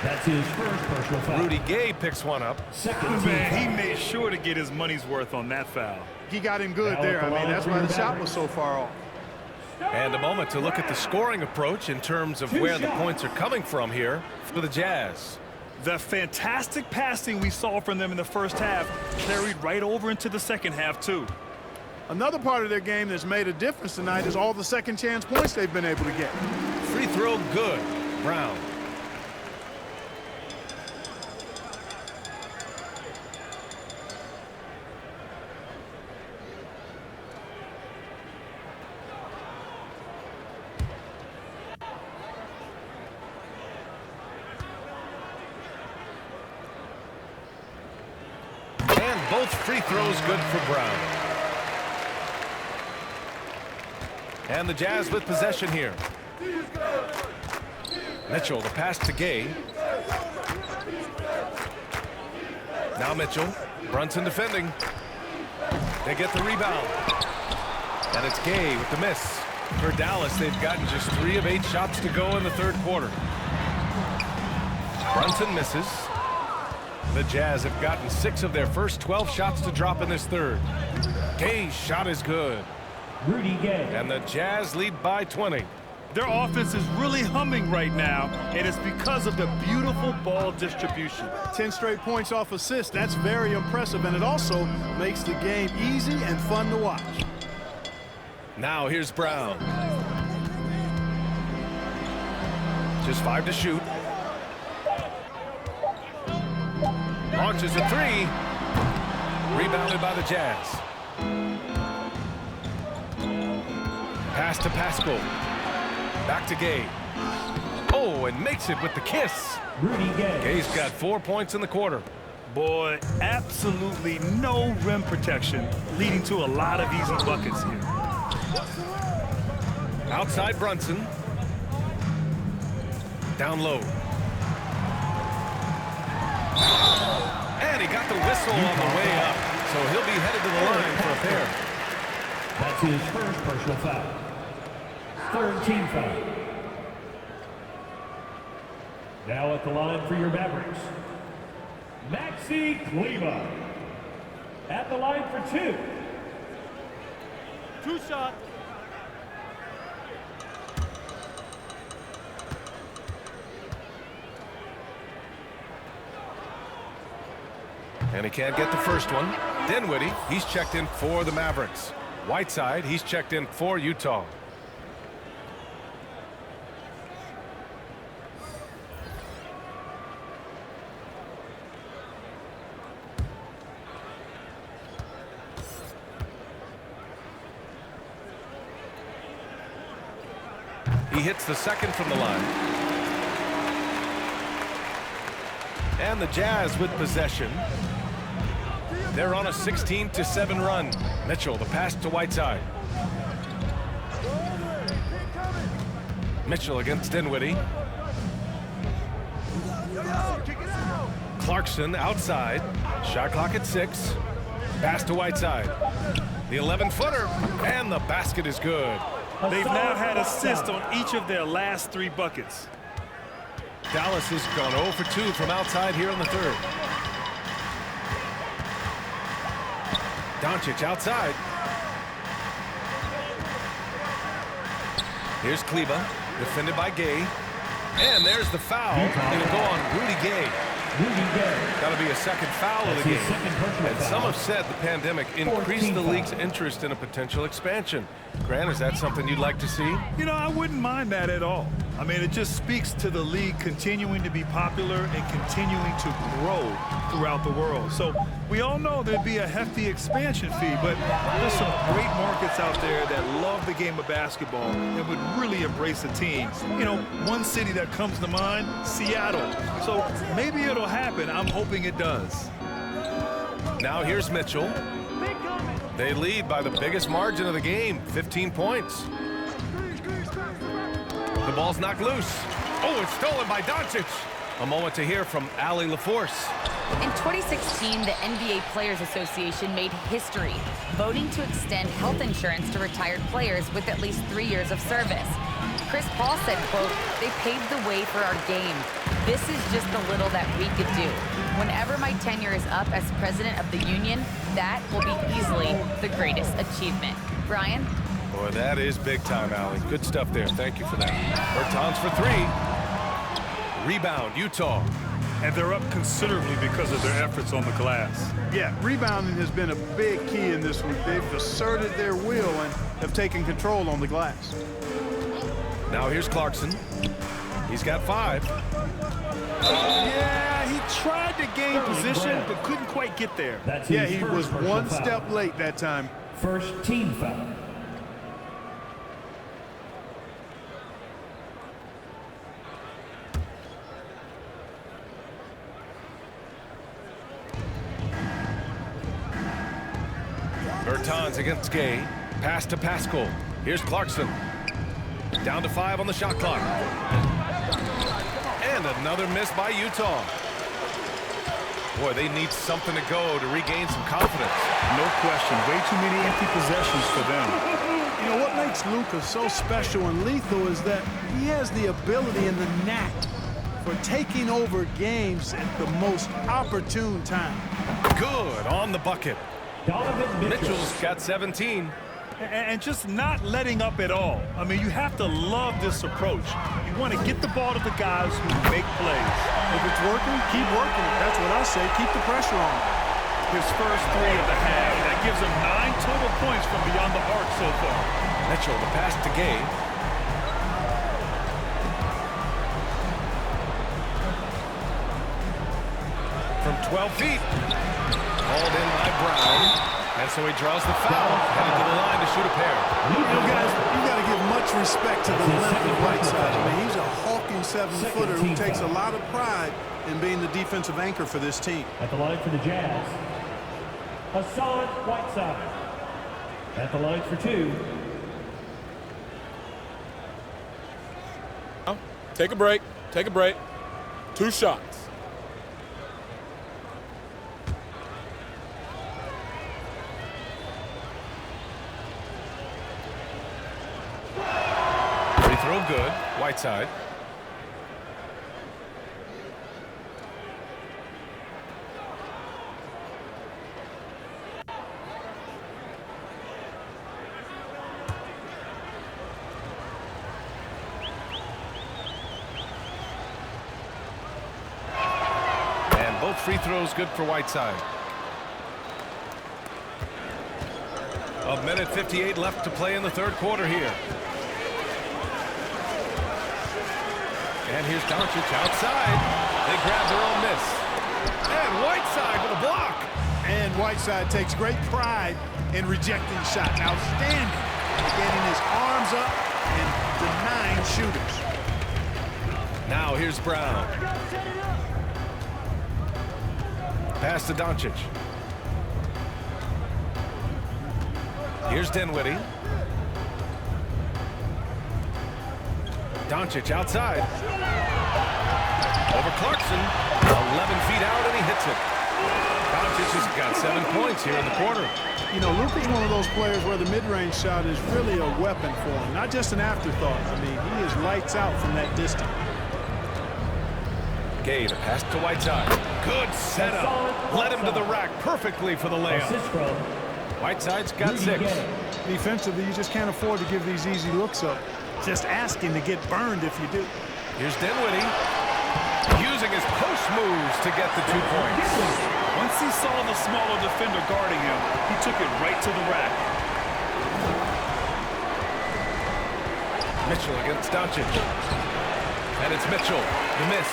That's his first personal foul. Rudy Gay picks one up. Man, he made sure to get his money's worth on that foul. He got him good there. I mean, that's why the shot was so far off. And a moment to look at the scoring approach in terms of where the points are coming from here for the Jazz. The fantastic passing we saw from them in the first half carried right over into the second half, too. Another part of their game that's made a difference tonight is all the second chance points they've been able to get. Free throw good. Brown. And both free throws good for Brown. And the Jazz with possession here. Mitchell, the pass to Gay. Now Mitchell. Brunson defending. They get the rebound. And it's Gay with the miss. For Dallas, they've gotten just 3 of 8 shots to go in the third quarter. Brunson misses. The Jazz have gotten 6 of their first 12 shots to drop in this third. Gay's shot is good. Rudy Gay. And the Jazz lead by 20. Their offense is really humming right now, and it's because of the beautiful ball distribution. 10 straight points off assists. That's very impressive, and it also makes the game easy and fun to watch. Now here's Brown. Just 5 to shoot. Launches a 3. Rebounded by the Jazz. Pass to Pascal. Back to Gay. Oh, and makes it with the kiss. Rudy Gay. Gay's got 4 points in the quarter. Boy, absolutely no rim protection, leading to a lot of easy buckets here. Outside Brunson. Down low. And he got the whistle on the way up. So he'll be headed to the line for a pair. That's his first personal foul. Third team foul. Now at the line for your Mavericks, Maxi Kleber. At the line for 2. 2 shot. And he can't get the first one. Dinwiddie, he's checked in for the Mavericks. Whiteside, he's checked in for Utah. He hits the second from the line. And the Jazz with possession. They're on a 16-7 run. Mitchell, the pass to Whiteside. Mitchell against Dinwiddie. Clarkson outside. Shot clock at 6. Pass to Whiteside. The 11-footer. And the basket is good. They've now had assists on each of their last 3 buckets. Dallas has gone 0 for 2 from outside here in the third. Doncic outside. Here's Kleber, defended by Gay. And there's the foul. It'll go on Rudy Gay. Got to be a second foul of the game. And some have said the pandemic increased the league's interest in a potential expansion. Grant, is that something you'd like to see? You know, I wouldn't mind that at all. I mean, it just speaks to the league continuing to be popular and continuing to grow throughout the world. So we all know there'd be a hefty expansion fee, but there's some great markets out there that love the game of basketball and would really embrace the team. You know, one city that comes to mind, Seattle. So maybe it'll happen. I'm hoping it does. Now here's Mitchell. They lead by the biggest margin of the game, 15 points. The ball's knocked loose. Oh, it's stolen by Doncic. A moment to hear from Allie LaForce. In 2016, the NBA Players Association made history, voting to extend health insurance to retired players with at least 3 years of service. Chris Paul said, quote, "They paved the way for our game. This is just a little that we could do. Whenever my tenure is up as president of the union, that will be easily the greatest achievement." Brian? Boy, that is big time, Allie. Good stuff there. Thank you for that. Bertans for 3. Rebound, Utah. And they're up considerably because of their efforts on the glass. Yeah, rebounding has been a big key in this one. They've asserted their will and have taken control on the glass. Now here's Clarkson. He's got 5. Yeah, he tried to gain position, but couldn't quite get there. Yeah, he was one step late that time. First team foul. Bertans against Gay. Pass to Pascal. Here's Clarkson. Down to 5 on the shot clock. And another miss by Utah. Boy, they need something to go to regain some confidence. No question. Way too many empty possessions for them. You know, what makes Luka so special and lethal is that he has the ability and the knack for taking over games at the most opportune time. Good on the bucket. Donovan Mitchell. Mitchell's got 17. And just not letting up at all. I mean, you have to love this approach. You want to get the ball to the guys who make plays. If it's working, keep working it. That's what I say. Keep the pressure on. His first 3 of the half. That gives him 9 total points from beyond the arc so far. Mitchell, the pass to Gay. From 12 feet. Called in by Brown. And so he draws the foul, headed to the line to shoot a pair. You guys, you got to give much respect to the length of Whiteside. I mean, he's a hulking 7-footer who takes a lot of pride in being the defensive anchor for this team. At the line for the Jazz, Hassan Whiteside. At the line for 2. Take a break. Take a break. 2 shots. Throw good. Whiteside. And both free throws good for Whiteside. A minute 58 left to play in the third quarter here. And here's Doncic outside. They grab their own miss. And Whiteside with a block. And Whiteside takes great pride in rejecting shots. Outstanding. Getting his arms up and denying shooters. Now here's Brown. Pass to Doncic. Here's Dinwiddie. Doncic outside. Over Clarkson. 11 feet out, and he hits it. Doncic has got 7 points here in the quarter. You know, Luka's one of those players where the mid-range shot is really a weapon for him, not just an afterthought. I mean, he is lights out from that distance. Gay, the pass to Whiteside. Good setup. Led him to the rack perfectly for the layup. Whiteside's got 6. Defensively, you just can't afford to give these easy looks up. Just asking to get burned if you do. Here's Dinwiddie using his post moves to get the 2 points. Once he saw the smaller defender guarding him, he took it right to the rack. Mitchell against Doncic. And it's Mitchell, the miss.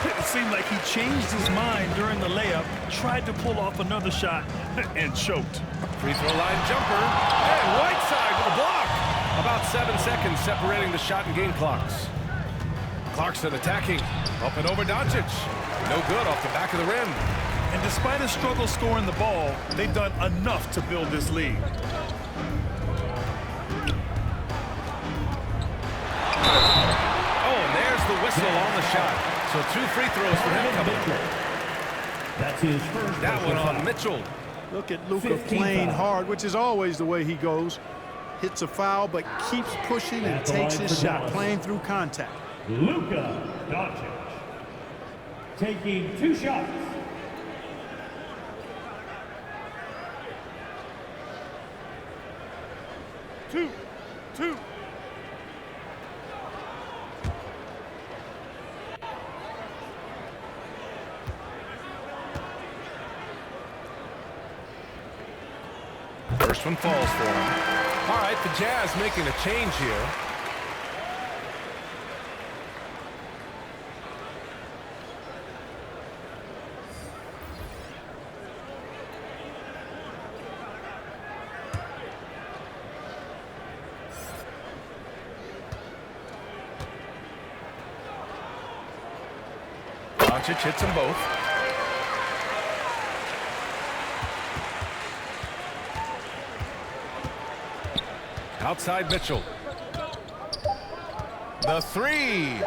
It seemed like he changed his mind during the layup, tried to pull off another shot, and choked. Free throw line jumper, and Whiteside with a block. About 7 seconds separating the shot and game clocks. Clarkson attacking, up and over Doncic. No good off the back of the rim. And despite a struggle scoring the ball, they've done enough to build this lead. Oh, and there's the whistle on the shot. So 2 free throws for him coming up. That's his first. That one on Mitchell. Look at Luka playing hard, which is always the way he goes. Hits a foul, but keeps pushing and takes his shot, playing through contact. Luka Doncic taking 2 shots. Two. First one falls for him. All right, the Jazz making a change here. Doncic hits them both. Outside Mitchell. The 3.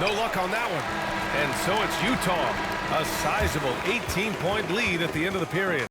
No luck on that one. And so it's Utah. A sizable 18-point lead at the end of the period.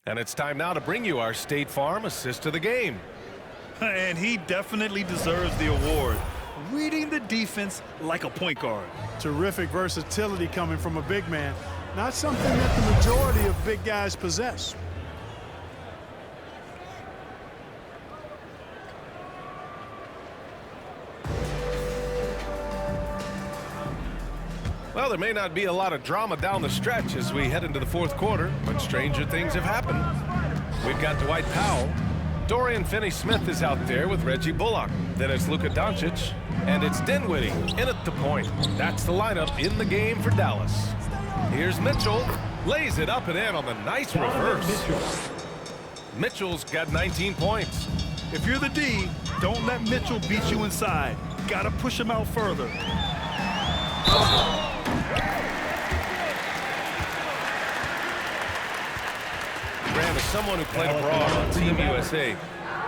And it's time now to bring you our State Farm Assist of the Game. And he definitely deserves the award. Reading the defense like a point guard. Terrific versatility coming from a big man. Not something that the majority of big guys possess. Well, there may not be a lot of drama down the stretch as we head into the fourth quarter, but stranger things have happened. We've got Dwight Powell. Dorian Finney-Smith is out there with Reggie Bullock. Then it's Luka Doncic, and it's Dinwiddie in at the point. That's the lineup in the game for Dallas. Here's Mitchell. Lays it up and in on the nice reverse. Mitchell's got 19 points. If you're the D, don't let Mitchell beat you inside. Gotta push him out further. Grant, as someone who played abroad on Team USA,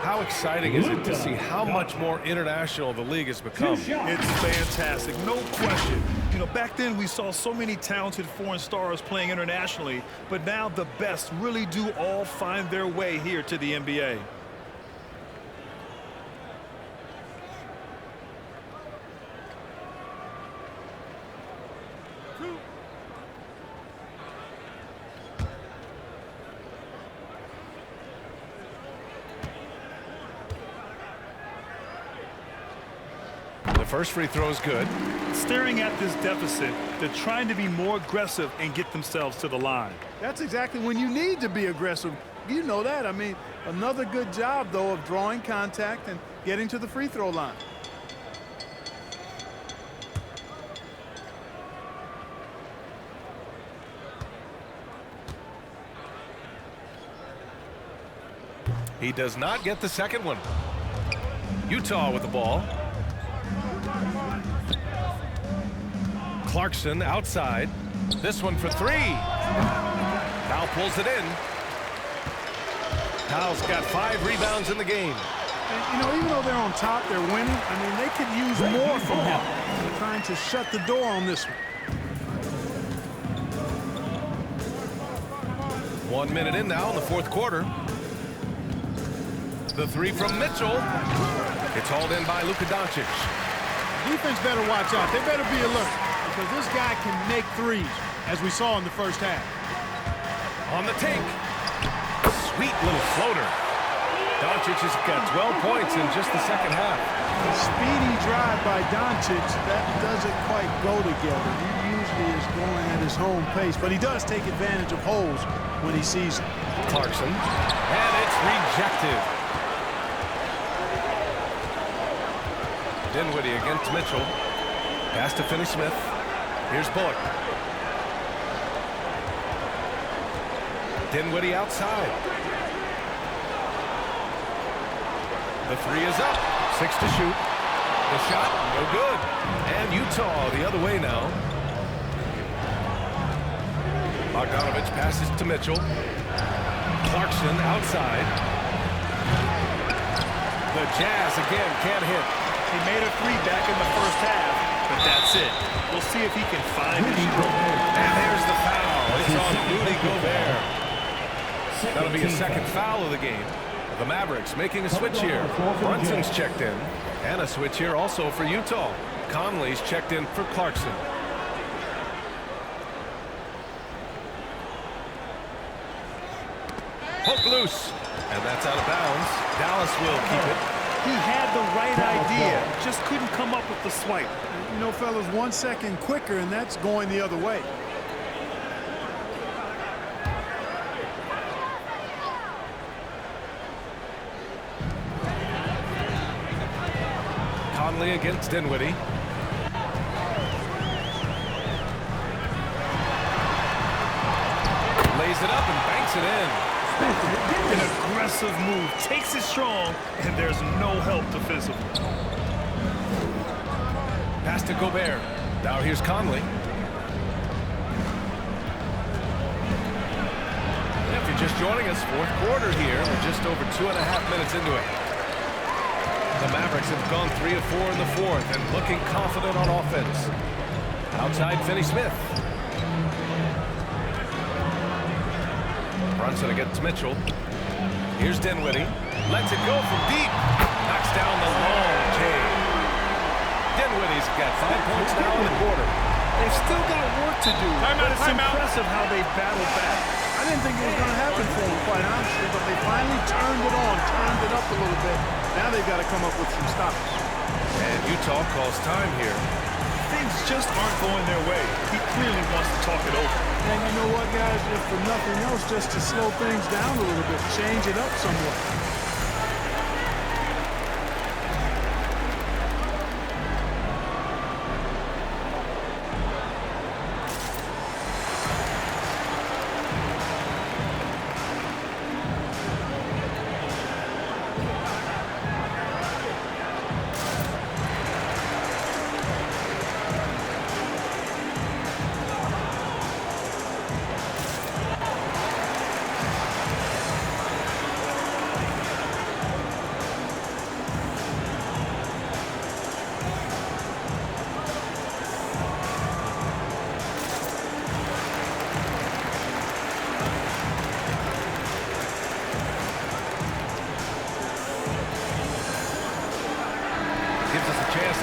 how exciting is it to see how much more international the league has become? It's fantastic, no question. You know, back then we saw so many talented foreign stars playing internationally, but now the best really do all find their way here to the NBA. The first free throw is good. Staring at this deficit, they're trying to be more aggressive and get themselves to the line. That's exactly when you need to be aggressive. You know that. I mean, another good job, though, of drawing contact and getting to the free throw line. He does not get the second one. Utah with the ball. Clarkson outside. This one for three. Powell pulls it in. Powell's got 5 rebounds in the game. And, you know, even though they're on top, they're winning. I mean, they could use more from him. They're trying to shut the door on this one. 1 minute in now in the fourth quarter. The three from Mitchell. It's hauled in by Luka Doncic. Defense better watch out. They better be alert because this guy can make threes, as we saw in the first half. On the take. Sweet little floater. Doncic has got 12 points in just the second half. A speedy drive by Doncic, that doesn't quite go together. He usually is going at his home pace, but he does take advantage of holes when he sees them. Clarkson. And it's rejected. Dinwiddie against Mitchell. Pass to Finney-Smith. Here's Bullock. Dinwiddie outside. The three is up. 6 to shoot. The shot, no good. And Utah the other way now. Bogdanovich passes to Mitchell. Clarkson outside. The Jazz again can't hit. He made a three back in the first half, but that's it. We'll see if he can find his stroke. And there's the foul. It's on Rudy Gobert. That'll be a second foul of the game. The Mavericks making a switch here. Brunson's checked in. And a switch here also for Utah. Conley's checked in for Clarkson. Hook loose. And that's out of bounds. Dallas will keep it. He had the right idea, just couldn't come up with the swipe. You know, fellas, 1 second quicker, and that's going the other way. Conley against Dinwiddie. Lays it up and banks it in. An aggressive move, takes it strong, and there's no help defensively. Pass to Gobert. Now here's Conley. If you're just joining us, fourth quarter here. We're just over 2.5 minutes into it. The Mavericks have gone 3 of 4 in the fourth and looking confident on offense. Outside Finney-Smith. Brunson against Mitchell. Here's Dinwiddie. Lets it go from deep. Knocks down the long J. Dinwiddie's got 5 points now in the quarter. They've still got work to do, but it's impressive how they battled back. I didn't think it was going to happen for them, quite honestly, but they finally turned it on, turned it up a little bit. Now they've got to come up with some stops. And Utah calls time here. Things just aren't going their way. He clearly wants to talk it over. And you know what, guys? If for nothing else, just to slow things down a little bit, change it up somewhat.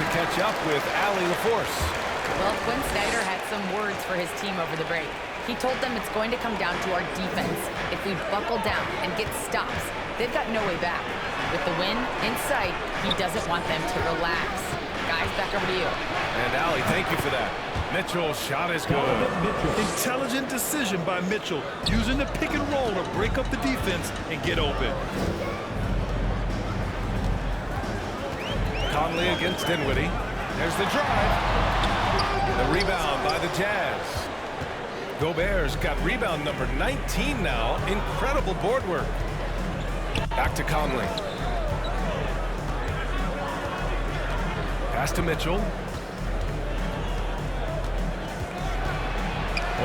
Catch up with Allie LaForce. Well, Quinn Snyder had some words for his team over the break. He told them it's going to come down to our defense. If we buckle down and get stops, they've got no way back. With the win in sight, he doesn't want them to relax. Guys, back over to you. And Allie, thank you for that. Mitchell's shot is good. Intelligent decision by Mitchell, using the pick and roll to break up the defense and get open. Conley against Dinwiddie. There's the drive. The rebound by the Jazz. Gobert's got rebound number 19 now. Incredible board work. Back to Conley. Pass to Mitchell.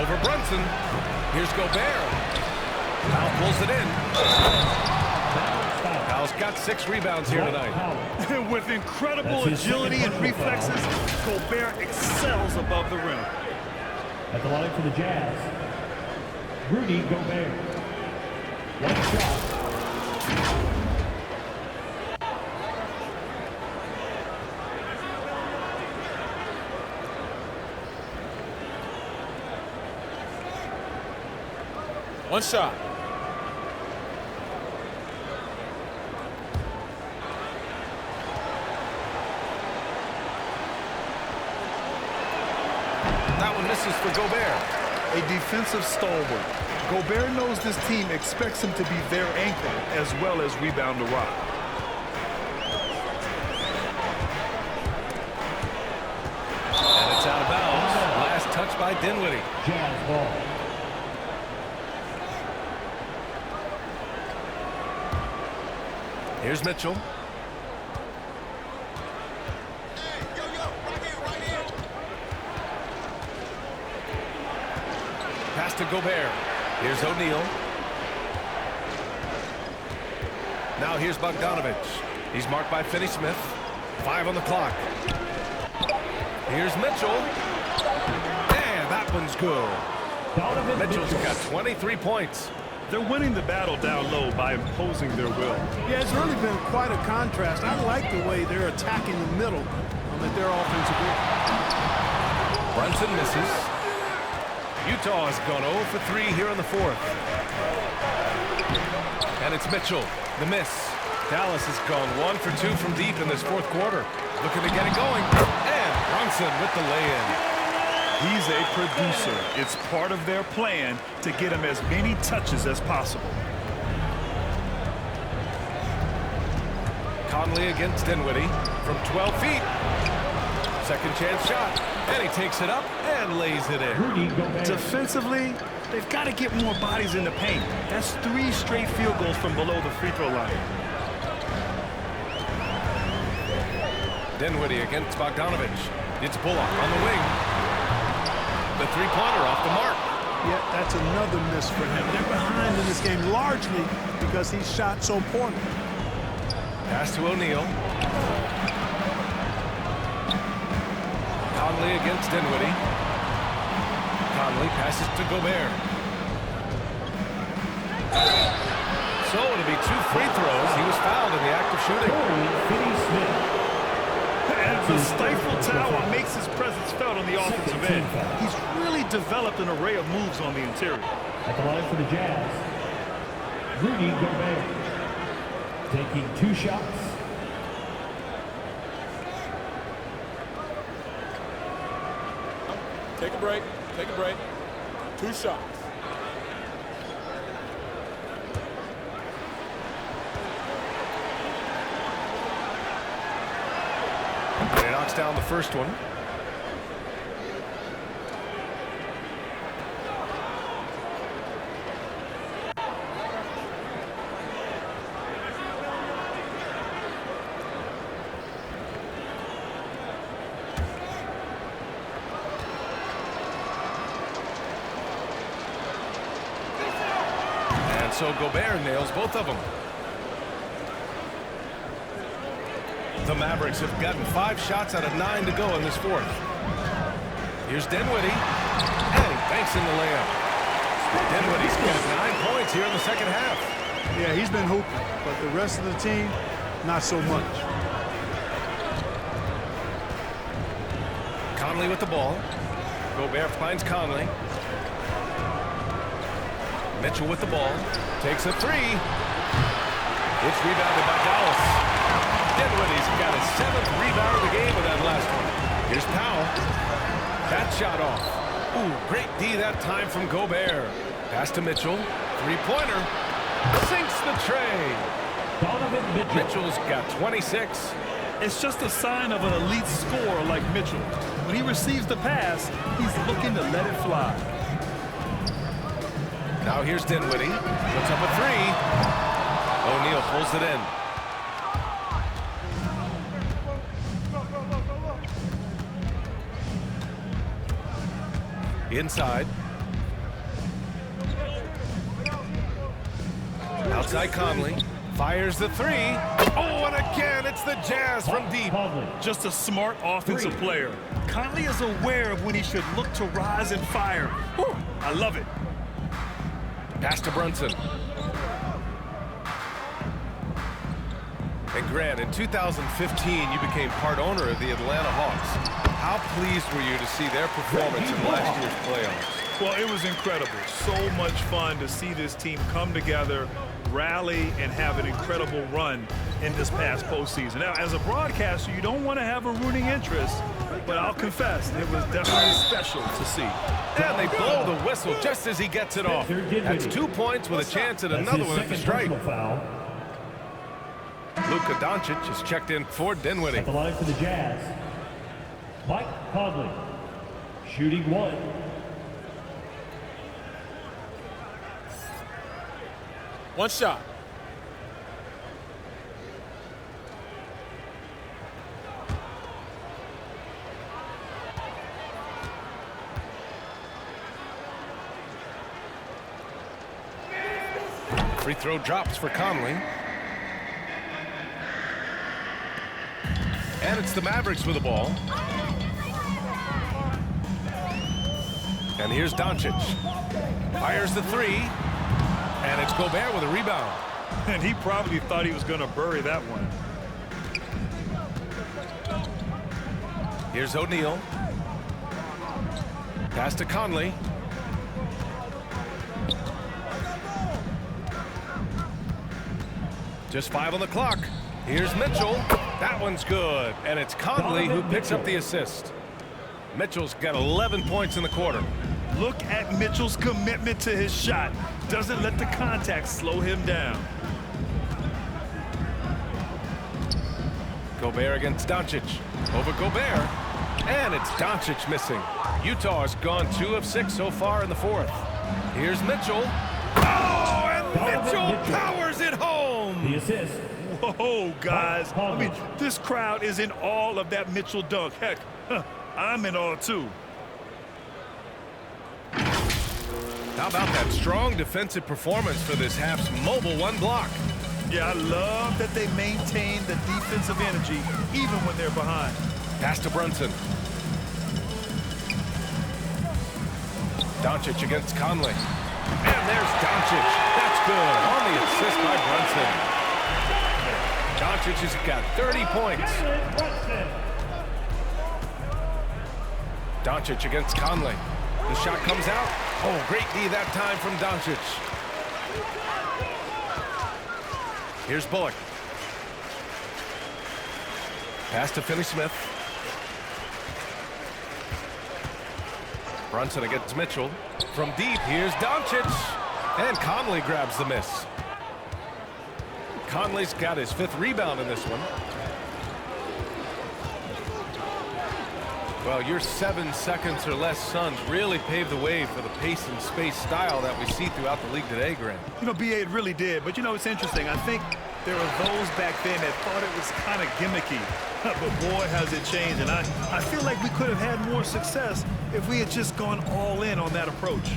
Over Brunson. Here's Gobert. Now pulls it in. Powell's got 6 rebounds here tonight. With incredible agility and reflexes, Gobert excels above the rim. At the line for the Jazz, Rudy Gobert. One shot. One shot. That one misses for Gobert. A defensive stalwart. Gobert knows this team expects him to be their anchor as well as rebound the rock. And it's out of bounds. Last touch by Dinwiddie. Jazz ball. Here's Mitchell. Pass to Gobert. Here's O'Neal. Now here's Bogdanovich. He's marked by Finney-Smith. 5 on the clock. Here's Mitchell. And that one's good. Mitchell's got 23 points. They're winning the battle down low by imposing their will. Yeah, it's really been quite a contrast. I like the way they're attacking the middle at their offensive end. Brunson misses. Utah has gone 0 for 3 here in the 4th. And it's Mitchell, the miss. Dallas has gone 1 for 2 from deep in this 4th quarter. Looking to get it going. And Brunson with the lay-in. He's a producer. It's part of their plan to get him as many touches as possible. Conley against Dinwiddie from 12 feet. Second chance shot. And he takes it up and lays it in. Defensively, they've got to get more bodies in the paint. That's 3 straight field goals from below the free throw line. Dinwiddie against Bogdanovich. It's Bullock on the wing. The three-pointer off the mark. Yeah, that's another miss for him. They're behind in this game largely because he shot so poorly. Pass to O'Neal. Conley against Dinwiddie. Conley passes to Gobert. So it'll be 2 free throws. He was fouled in the act of shooting. And the stifled tower makes his presence felt on the offensive end. He's really developed an array of moves on the interior. At the line for the Jazz, Rudy Gobert. Taking 2 shots. Take a break. Take a break. 2 shots. And he knocks down the first one. So Gobert nails both of them. The Mavericks have gotten 5 shots out of 9 to go in this fourth. Here's Dinwiddie, and he banks in the layup. Dinwiddie's got 9 points here in the second half. Yeah, he's been hooping, but the rest of the team, not so much. Conley with the ball. Gobert finds Conley. Mitchell with the ball. Takes a 3. It's rebounded by Dallas. Dinwiddie's got his 7th rebound of the game with that last one. Here's Powell. That shot off. Ooh, great D that time from Gobert. Pass to Mitchell. 3-pointer. Sinks the tray. Mitchell's got 26. It's just a sign of an elite scorer like Mitchell. When he receives the pass, he's looking to let it fly. Now here's Dinwiddie. Puts up a 3. O'Neal pulls it in. Inside. Outside Conley. Fires the 3. Oh, and again, it's the Jazz from deep. Just a smart offensive player. Conley is aware of when he should look to rise and fire. Whew, I love it. Pass to Brunson. And Grant, in 2015, you became part owner of the Atlanta Hawks. How pleased were you to see their performance in last year's playoffs? Well, it was incredible. So much fun to see this team come together, rally, and have an incredible run in this past postseason. Now, as a broadcaster, you don't want to have a rooting interest, but I'll confess, it was definitely special to see. And they blow the whistle just as he gets it off. That's 2 points with a chance at another one at the strike. Luka Doncic has checked in for Dinwiddie. At the line for the Jazz, Mike Conley, shooting 1. One shot. Free throw drops for Conley. And it's the Mavericks with the ball. And here's Doncic. Fires the 3. And it's Gobert with a rebound. And he probably thought he was going to bury that one. Here's O'Neal. Pass to Conley. Just 5 on the clock. Here's Mitchell. That one's good. And it's Conley who picks up the assist. Mitchell's got 11 points in the quarter. Look at Mitchell's commitment to his shot. Doesn't let the contact slow him down. Gobert against Doncic. Over Gobert. And it's Doncic missing. Utah's gone 2 of 6 so far in the fourth. Here's Mitchell. Oh, and Mitchell powers it home. The assist. Whoa, guys. I mean, this crowd is in awe of that Mitchell dunk. Heck, I'm in awe, too. How about that strong defensive performance for this half's mobile 1 block? Yeah, I love that they maintain the defensive energy even when they're behind. Pass to Brunson. Doncic against Conley. And there's Doncic. That's good on the assist by Brunson. Doncic has got 30 points. Doncic against Conley. The shot comes out. Oh, great D that time from Doncic. Here's Bullock. Pass to Finney-Smith. Brunson against Mitchell. From deep, here's Doncic. And Conley grabs the miss. Conley's got his 5th rebound in this one. Well, your 7 seconds or less Suns really paved the way for the pace and space style that we see throughout the league today, Grant. You know, BA, it really did. But, you know, it's interesting. I think there were those back then that thought it was kind of gimmicky. But, boy, has it changed. And I feel like we could have had more success if we had just gone all in on that approach.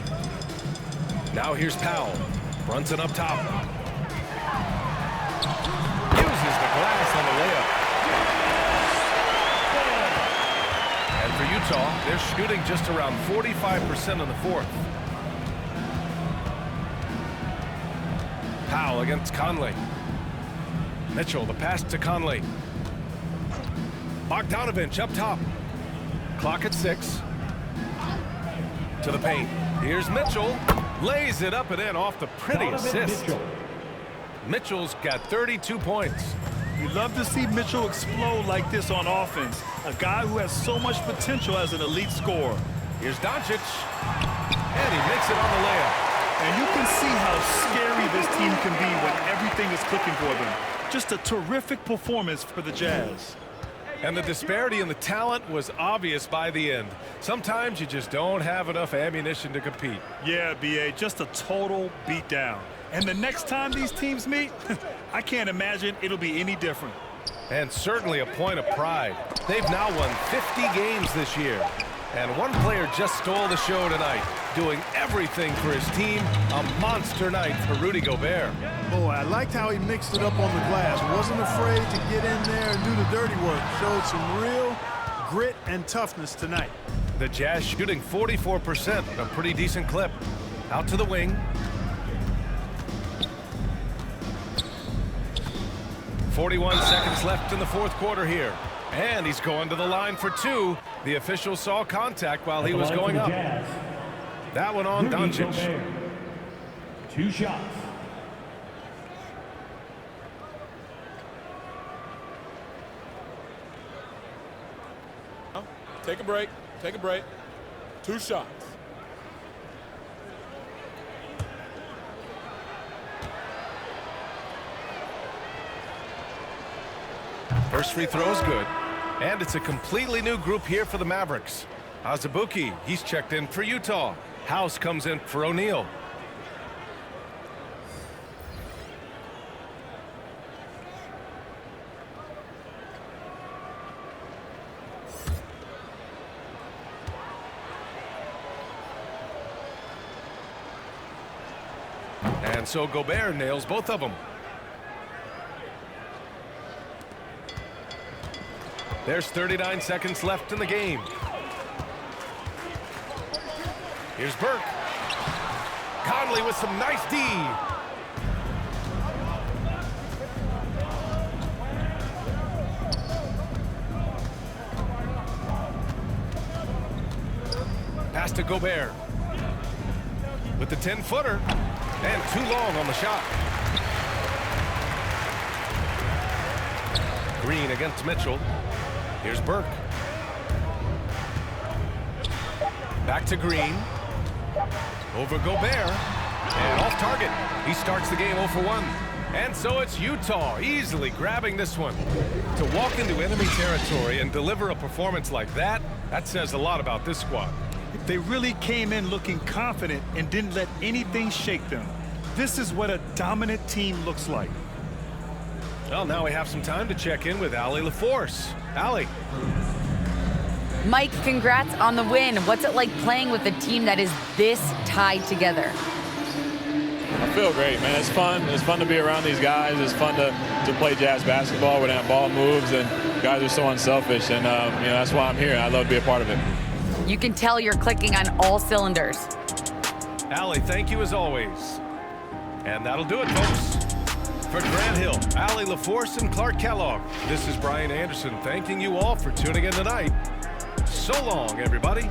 Now here's Powell. Brunson up top. Uses the glass on the layup. And for Utah, they're shooting just around 45% in the 4th. Powell against Conley. Mitchell, the pass to Conley. Bogdanovich up top. Clock at 6. To the paint. Here's Mitchell. Lays it up and in off the pretty assist. Mitchell's got 32 points. You love to see Mitchell explode like this on offense. A guy who has so much potential as an elite scorer. Here's Doncic. And he makes it on the layup. And you can see how scary this team can be when everything is clicking for them. Just a terrific performance for the Jazz. And the disparity in the talent was obvious by the end. Sometimes you just don't have enough ammunition to compete. Yeah, BA, just a total beatdown. And the next time these teams meet, I can't imagine it'll be any different. And certainly a point of pride. They've now won 50 games this year. And one player just stole the show tonight, doing everything for his team. A monster night for Rudy Gobert. Boy, I liked how he mixed it up on the glass. Wasn't afraid to get in there and do the dirty work. Showed some real grit and toughness tonight. The Jazz shooting 44%, a pretty decent clip. Out to the wing. 41 seconds left in the 4th quarter here. And he's going to the line for 2. The official saw contact while he was going up. That one on Doncic. 2 shots. Take a break. Take a break. 2 shots. First free throw is good. And it's a completely new group here for the Mavericks. Azubuike, he's checked in for Utah. House comes in for O'Neal. And so Gobert nails both of them. There's 39 seconds left in the game. Here's Burke. Conley with some nice D. Pass to Gobert. With the 10-footer. And too long on the shot. Green against Mitchell. Here's Burke. Back to Green. Over Gobert. And off target. He starts the game 0 for 1. And so it's Utah easily grabbing this one. To walk into enemy territory and deliver a performance like that, that says a lot about this squad. They really came in looking confident and didn't let anything shake them. This is what a dominant team looks like. Well, now we have some time to check in with Allie LaForce. Allie. Mike, congrats on the win. What's it like playing with a team that is this tied together? I feel great, man. It's fun. It's fun to be around these guys. It's fun to play Jazz basketball when that ball moves and guys are so unselfish. And, you know, that's why I'm here. I love to be a part of it. You can tell you're clicking on all cylinders. Allie, thank you as always. And that'll do it, folks. For Grant Hill, Allie LaForce, and Clark Kellogg, this is Brian Anderson thanking you all for tuning in tonight. So long, everybody.